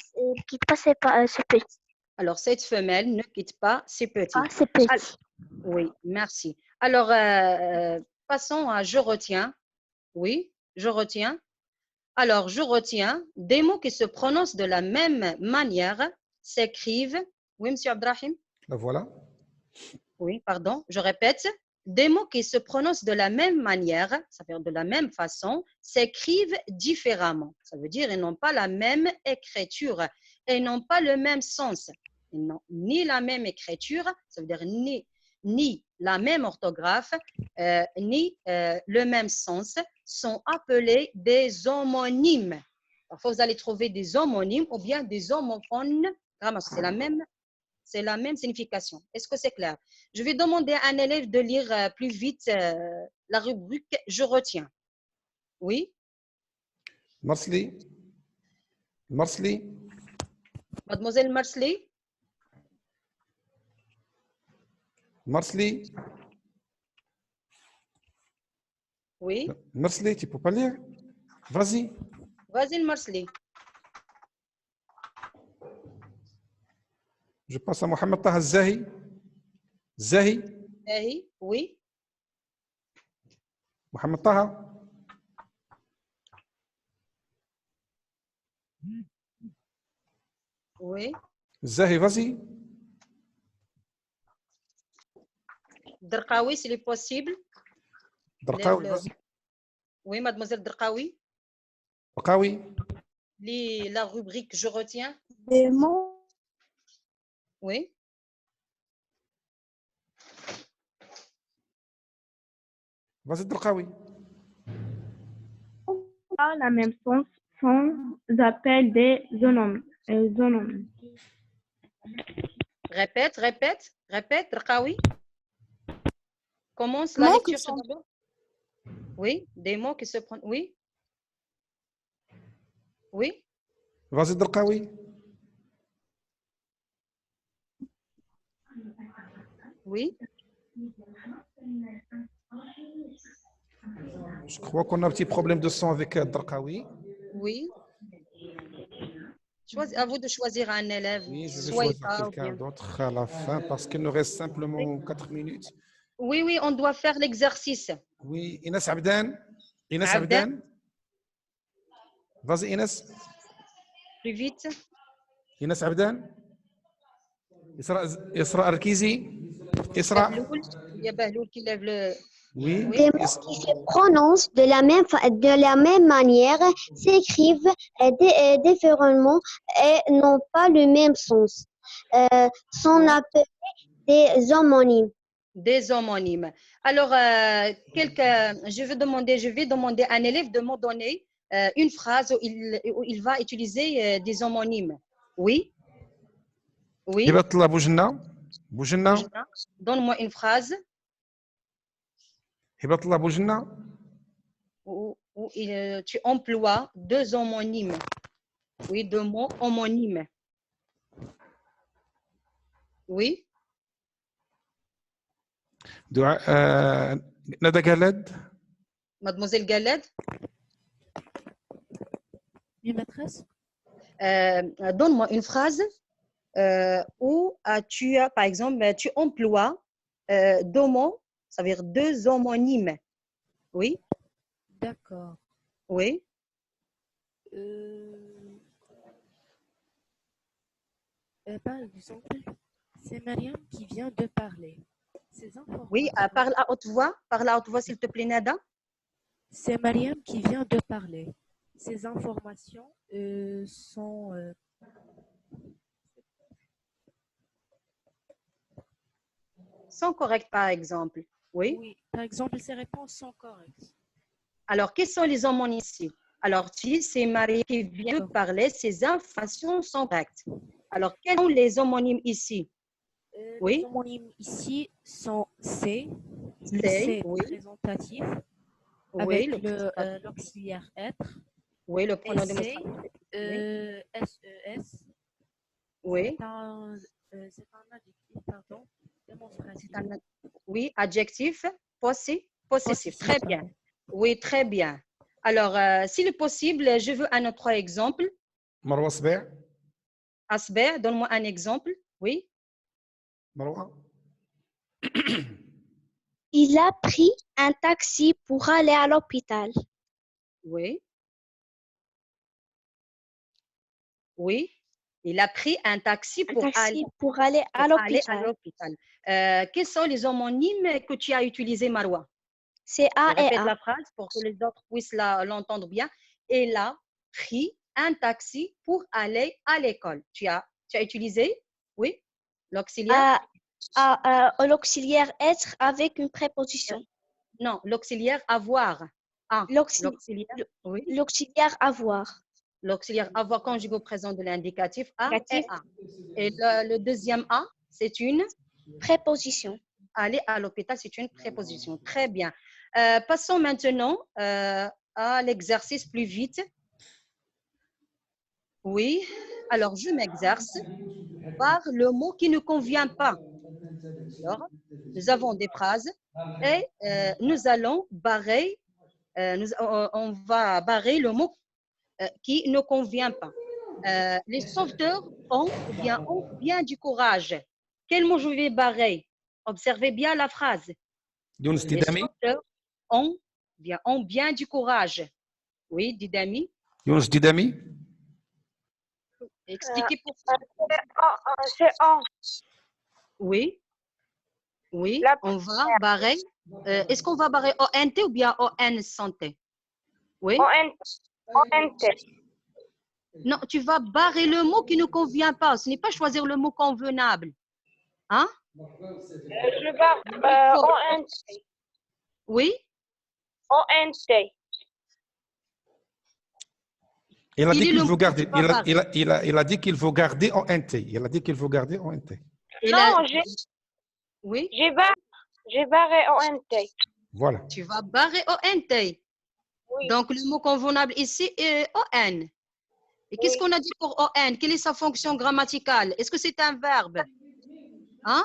ce petit. Alors, cette femelle ne quitte pas ses petits. Pas ce petit. Oui, merci. Alors, passons à je retiens. Oui, je retiens. Alors, je retiens des mots qui se prononcent de la même manière s'écrivent. Oui, monsieur Abdrahim? La voilà. Oui, pardon, je répète. Des mots qui se prononcent de la même manière, ça veut dire de la même façon, s'écrivent différemment. Ça veut dire ils n'ont pas la même écriture et n'ont pas le même sens. Ils n'ont ni la même écriture, ça veut dire ni la même orthographe, ni le même sens, sont appelés des homonymes. Parfois, vous allez trouver des homonymes ou bien des homophones. C'est la même signification. Est-ce que c'est clair? Je vais demander à un élève de lire plus vite la rubrique « Je retiens ». Oui? Marsli. Marsli. Mademoiselle Marsley? Marsli. Oui? Marsli, tu peux pas lire? Vas-y. Vas-y, Marsley. Je passe à Mohamed Taha Zahi. Zahi. Oui? Mohamed Taha. Oui? Zahi, vas-y. Drqawi, s'il est possible. Drqawi, vas-y. Oui, mademoiselle Drqawi. Drqawi. Lis la rubrique « Je retiens ». Des mots Oui? Vas-y, Drqawi. Pas la même sens sont appelés des zonomes. Répète, Drqawi. Commence la lecture tout d'abord. Oui, des mots qui se prennent. Oui? Oui? Vas-y, Drqawi. Oui? Je crois qu'on a un petit problème de son avec Drqawi. Oui. À vous de choisir un élève. Oui, je vais soit choisir pas, ou quelqu'un bien. d'autre à la fin parce qu'il nous reste simplement 4 minutes. Oui, on doit faire l'exercice. Oui, Inès Abdan. Inès Abdan. Abdan. Vas-y, Inès. Plus vite. Inès Abdan. Isra Arkizi. Isra. Il y a Bahloul qui lève le... Oui. Des mots qui se prononcent de la même manière s'écrivent différemment et n'ont pas le même sens. Sont appelés des homonymes. Des homonymes. Alors, je vais demander à un élève de me donner une phrase où il va utiliser des homonymes. Oui? Oui? Hibatullah Boujna. Boujna. Donne-moi une phrase Hibatullah Boujna. où tu emploies 2 homonymes. Oui, 2 mots homonymes. Oui? Nada Galed. Mademoiselle Galed? Oui, maîtresse. Donne-moi une phrase où par exemple, tu emploies 2 mots, ça veut dire 2 homonymes. Oui, D'accord. oui. Par exemple, c'est Mariam qui vient de parler. Ces Oui, informations. parle à haute voix. Parle à haute voix, s'il te plaît, Nada. C'est Mariam qui vient de parler. Ces informations Sont correctes, par exemple. Oui. Oui, par exemple, ces réponses sont correctes. Alors, quels sont les homonymes ici? Alors, si c'est Marie qui vient de parler, ces informations sont correctes. Alors, quels sont les homonymes ici? Oui. Les homonymes ici sont C, le C'est, C oui. présentatif, Oui, avec le présentatif. l'auxiliaire être, Oui, le pronom et C, démonstratif. Oui. SES. Oui. C'est un adjectif, pardon, démonstratif. Oui, adjectif possessif. Très bien. Pardon. Oui, très bien. Alors, s'il est possible, je veux un autre exemple. مروة صبيع Asber, donne-moi un exemple. Oui. مروة Il a pris un taxi pour aller à l'hôpital. Oui. Oui. Il a pris un taxi pour aller à l'hôpital. l'hôpital. Quels sont les homonymes que tu as utilisés, Marwa? C'est A Je et répète A. la phrase pour que les autres puissent l'entendre bien. Il a pris un taxi pour aller à l'école. Tu as utilisé, oui, l'auxiliaire? L'auxiliaire être avec une préposition. Non, l'auxiliaire avoir. L'auxiliaire, oui. L'auxiliaire avoir. L'auxiliaire avoir conjugué au présent de l'indicatif A et A. Et le deuxième A, c'est une préposition. Aller à l'hôpital, c'est une préposition. Très bien. Passons maintenant à l'exercice plus vite. Oui. Alors, je m'exerce par le mot qui ne convient pas. Alors, nous avons des phrases et nous allons barrer, on va barrer le mot qui ne convient pas. Les sauveteurs ont bien du courage. Quel mot je vais barrer? Observez bien la phrase. يونس Les ديدامي sauveteurs ont bien du courage. Oui, Didami. يونس ديدامي Expliquez pourquoi. C'est en. Oui. Oui, on va barrer. Est-ce qu'on va barrer ONT ou bien ON santé? Oui. ONT. Non, tu vas barrer le mot qui ne convient pas. Ce n'est pas choisir le mot convenable. Hein? Je barre ONT. Oui. ONT. Il a dit qu'il veut garder. Il a dit qu'il veut garder ONT. Il a dit qu'il veut garder ONT. Non, oui. J'ai barré ONT. Voilà. Tu vas barrer ONT. Oui. Donc, le mot convenable ici est ON. Et qu'est-ce qu'on a dit pour ON? Quelle est sa fonction grammaticale? Est-ce que c'est un verbe? Hein?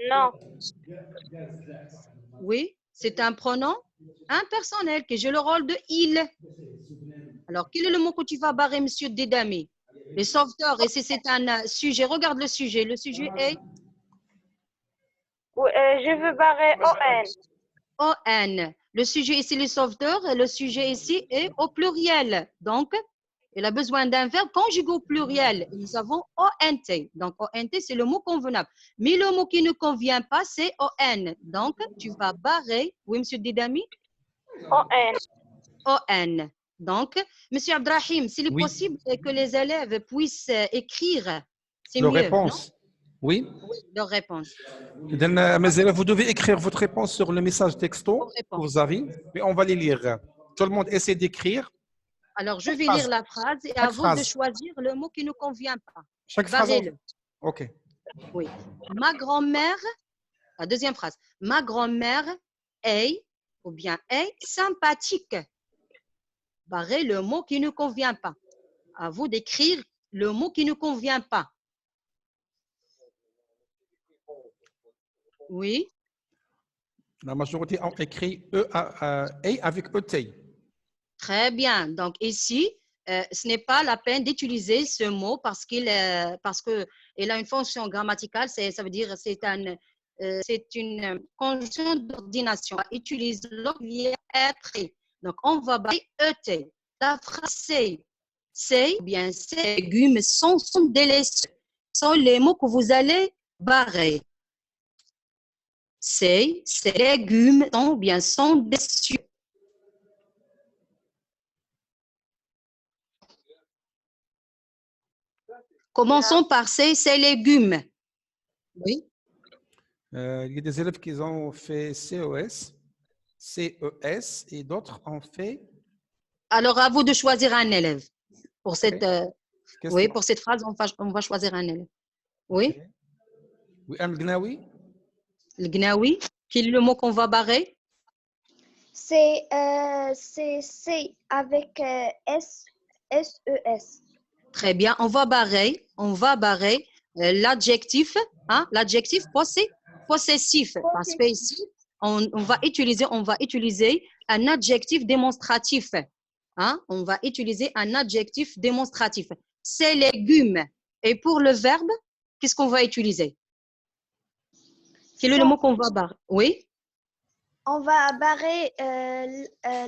Non. Oui, c'est un pronom impersonnel qui joue le rôle de il. Alors, quel est le mot que tu vas barrer, monsieur Dedami? Les sauveteurs, et si c'est un sujet, regarde le sujet. Le sujet est? Oui, je veux barrer ON. ON. Le sujet ici, les sauveteurs, et le sujet ici est au pluriel. Donc, il a besoin d'un verbe conjugué au pluriel. Nous avons ONT. Donc, ONT, c'est le mot convenable. Mais le mot qui ne convient pas, c'est ON. Donc, tu vas barrer. Oui, monsieur Didami? ON. ON. Donc, monsieur Abdrahim, s'il est possible que les élèves puissent écrire, c'est mieux. Réponse. Oui. Leur réponse. Mes élèves, vous devez écrire votre réponse sur le message texto que vous avez, mais on va les lire. Tout le monde essaie d'écrire. Alors, je vais lire la phrase et à vous de choisir le mot qui ne convient pas. Chaque phrase. OK. Oui. Ma grand-mère, la deuxième phrase. Ma grand-mère est, ou bien est sympathique. Barrez le mot qui ne convient pas. À vous d'écrire le mot qui ne convient pas. Oui. La majorité ont écrit E avec ET. Très bien. Donc ici, ce n'est pas la peine d'utiliser ce mot parce qu'il a une fonction grammaticale. Ça veut dire c'est un c'est une conjonction d'ordination. On utilise l'auxiliaire être. Donc, on va barrer ET. La phrase c'est, bien, ces légumes sont délicieux. Ce sont les mots que vous allez barrer. Ces légumes sont délicieux. Commençons par ces légumes. Oui. Il y a des élèves qui ont fait CES, CES et d'autres ont fait. Alors, à vous de choisir un élève. Pour cette, Oui. pour cette phrase, on va choisir un élève. Oui. Oui, le Gnawi. Le Gnawi. Quel est le mot qu'on va barrer? C'est avec SES. Très bien. On va barrer l'adjectif, hein, l'adjectif possessif. Parce que ici, on va utiliser un adjectif démonstratif. Hein? On va utiliser un adjectif démonstratif. Ces légumes. Et pour le verbe, qu'est-ce qu'on va utiliser? Quel est le mot qu'on va barrer? Oui. On va barrer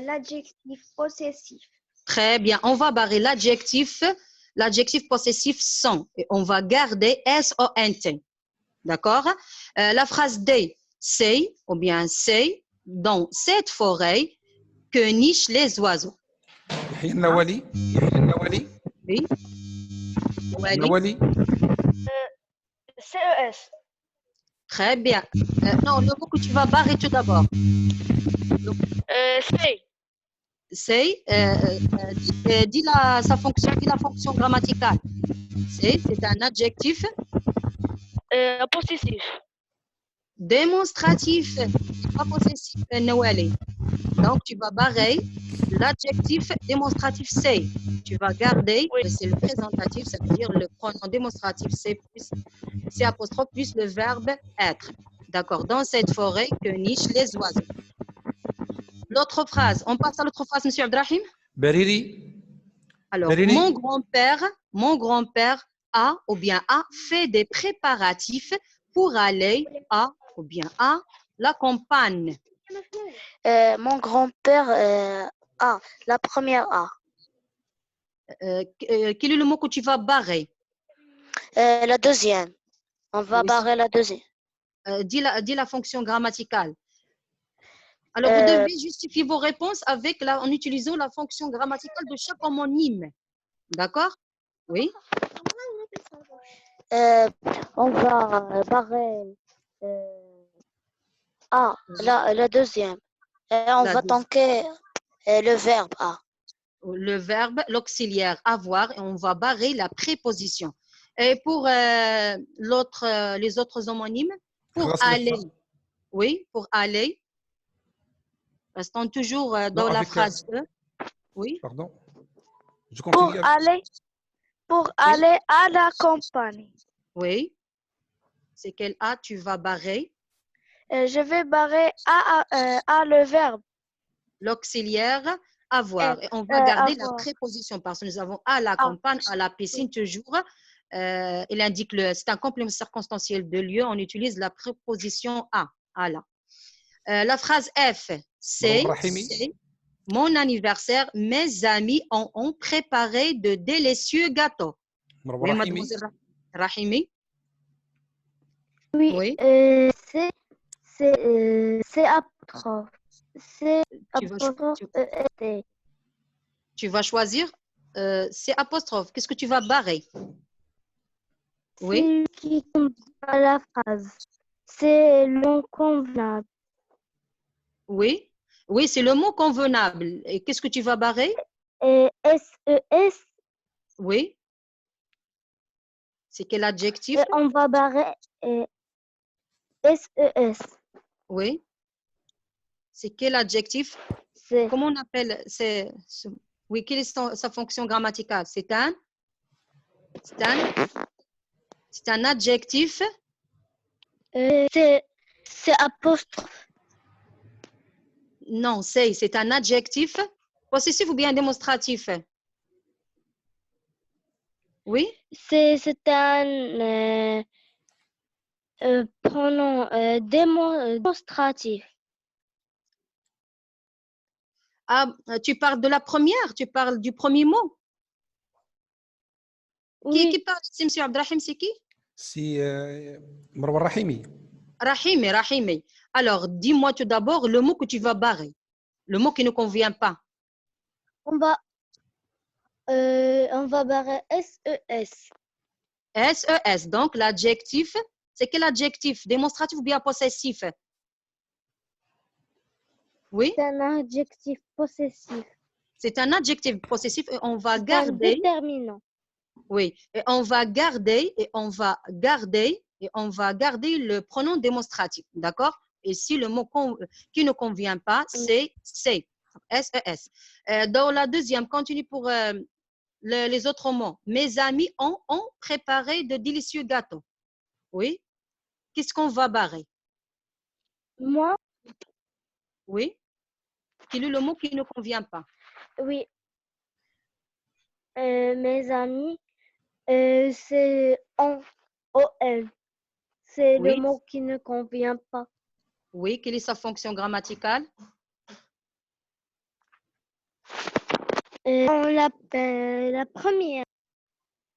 l'adjectif possessif. Très bien. On va barrer l'adjectif possessif sont. Et on va garder S-O-N-T. D'accord? La phrase D, c'est, ou bien c'est, dans cette forêt que nichent les oiseaux. Nawali. Oui. Nawali. CES. Très bien. Non, le mot que tu vas barrer tout d'abord. C'est, dis la fonction grammaticale. C'est un adjectif Possessif. démonstratif, pas possessif. Donc, tu vas barrer l'adjectif démonstratif c'est. Tu vas garder, c'est le présentatif, ça veut dire le pronom démonstratif c'est apostrophe plus le verbe être. D'accord. Dans cette forêt que nichent les oiseaux. L'autre phrase. On passe à l'autre phrase, M. Abdrahim. Beriri. Alors, Beriri. mon grand-père a fait des préparatifs pour aller à la campagne. Mon grand-père a. La première A. Quel est le mot que tu vas barrer? La deuxième. On va barrer la deuxième. Dis la fonction grammaticale. Alors, vous devez justifier vos réponses en utilisant la fonction grammaticale de chaque homonyme. D'accord? Oui. On va barrer A, la deuxième. Et on va tanker le verbe A. Le verbe, l'auxiliaire avoir, et on va barrer la préposition. Et pour les autres homonymes, pour aller. Oui, pour aller. Restons toujours dans la phrase E. Oui. Pardon. Je continue. Pour aller à la campagne. Oui. C'est quel A tu vas barrer? Je vais barrer à le verbe. L'auxiliaire avoir. Et on va garder la préposition parce que nous avons à la campagne, à la piscine toujours. Il indique c'est un complément circonstanciel de lieu. On utilise la préposition à la. La phrase F, c'est mon anniversaire. Mes amis ont préparé de délicieux gâteaux. Oui, mademoiselle Rahimi. Oui. C'est apostrophe. C'est apostrophe. Tu vas choisir c'est apostrophe. Qu'est-ce que tu vas barrer? Oui. C'est qui compte pas la phrase. C'est le mot convenable. Oui. Oui, c'est le mot convenable. Et qu'est-ce que tu vas barrer? SES. Oui. C'est quel adjectif? On va barrer SES. Oui. C'est quel adjectif? Comment on appelle? Oui, quelle est sa fonction grammaticale? C'est un adjectif. C'est apostrophe. Non, c'est un adjectif possessif ou bien démonstratif? Oui? C'est un Pronom démonstratif. Ah, tu parles de la première, tu parles du premier mot. Qui parle? C'est M. Abdrahim, c'est qui? C'est Marwan Rahimi. Rahimi. Alors, dis-moi tout d'abord le mot que tu vas barrer. Le mot qui ne convient pas. On va barrer SES. SES. Donc, l'adjectif, c'est quel adjectif? Démonstratif ou bien possessif? Oui? C'est un adjectif possessif. C'est un adjectif possessif et on va C'est un garder. déterminant. Oui, et on va garder le pronom démonstratif, d'accord? Et si le mot qui ne convient pas, c'est SES. Dans la deuxième, continue pour les autres mots. Mes amis ont préparé de délicieux gâteaux. Oui. Qu'est-ce qu'on va barrer? Moi? Oui. Quel est le mot qui ne convient pas? Oui. Mes amis, c'est ON. C'est Oui. le mot qui ne convient pas. Oui. Quelle est sa fonction grammaticale? La première.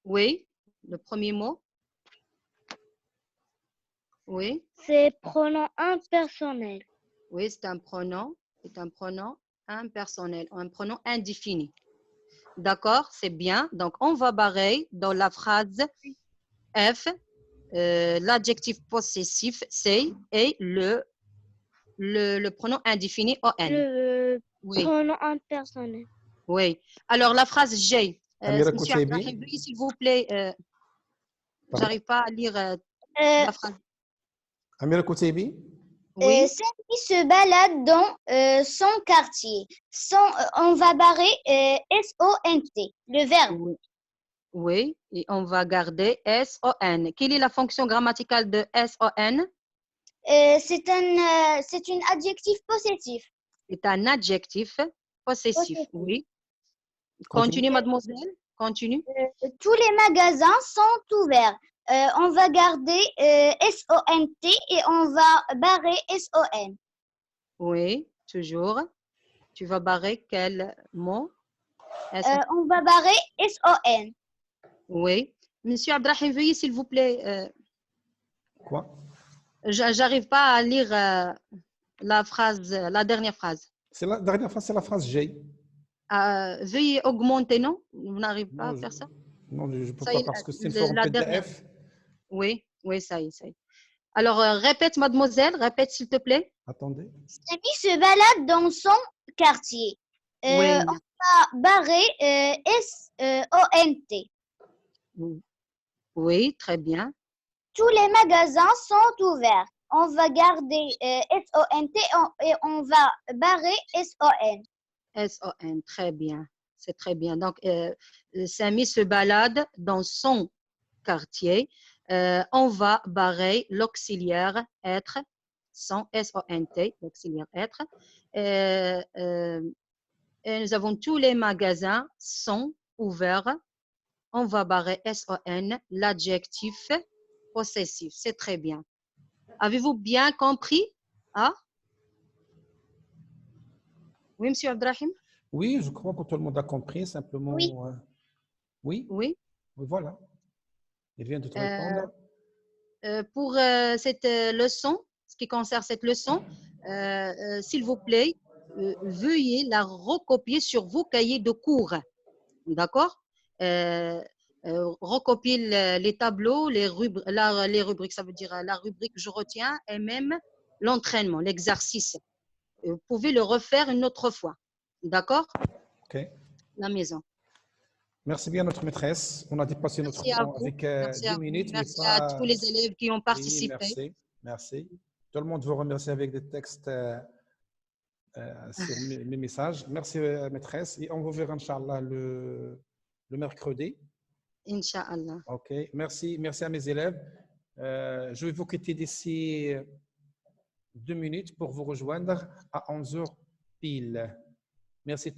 Oui. Le premier mot. Oui. C'est pronom impersonnel. Oui, c'est un pronom impersonnel, un pronom indéfini. D'accord, c'est bien. Donc, on va barrer dans la phrase F, l'adjectif possessif c'est et le pronom indéfini ON. Le Oui. pronom impersonnel. Oui. Alors, la phrase J. Amira Monsieur Koutaibi. Abdrahim, veuillez, s'il vous plaît. J'arrive pas à lire la phrase. Amira Koutaibi. Oui. Samy se balade dans son quartier. On va barrer SONT, le verbe. Oui. Oui, et on va garder SON. Quelle est la fonction grammaticale de SON? C'est un adjectif possessif. C'est un adjectif possessif. Oui. Continue, mademoiselle. Continue. Tous les magasins sont ouverts. On va garder SONT et on va barrer SON. Oui, toujours. Tu vas barrer quel mot? On va barrer SON. Oui. Monsieur Abdrahim, veuillez, s'il vous plaît. Quoi? J'arrive pas à lire la dernière phrase. C'est la dernière phrase, c'est la phrase J. Veuillez augmenter, non? Vous n'arrivez pas à faire ça? Non, je ne peux Ça pas y est, parce que c'est une forme la PDF. dernière. Oui, ça y est. Alors, répète, mademoiselle, répète, s'il te plaît. Attendez. Samy se balade dans son quartier. Oui. On va barrer SONT. Oui, très bien. Tous les magasins sont ouverts. On va garder SONT et on va barrer SON. SON, très bien. C'est très bien. Donc, Samy se balade dans son quartier. On va barrer l'auxiliaire être, son SONT, l'auxiliaire être. Et nous avons tous les magasins sont ouverts. On va barrer SON, l'adjectif possessif. C'est très bien. Avez-vous bien compris? Ah? Oui, monsieur Abdrahim? Oui, je crois que tout le monde a compris. Simplement. Oui. Oui. Oui. Voilà. Il vient de te répondre. Pour cette leçon, ce qui concerne cette leçon, s'il vous plaît, veuillez la recopier sur vos cahiers de cours. D'accord? Recopier les tableaux, les rubriques, ça veut dire la rubrique je retiens et même l'entraînement, l'exercice. Vous pouvez le refaire une autre fois. D'accord? OK. La maison. Merci bien, notre maîtresse. On a dépassé notre temps avec 2 minutes. Merci mais à pas... tous les élèves qui ont participé. Oui, merci. Tout le monde vous remercie avec des textes sur mes messages. Merci, maîtresse. Et on vous verra, Inch'Allah, le mercredi. Inch'Allah. OK. Merci à mes élèves. Je vais vous quitter d'ici 2 minutes pour vous rejoindre à 11h pile. Merci.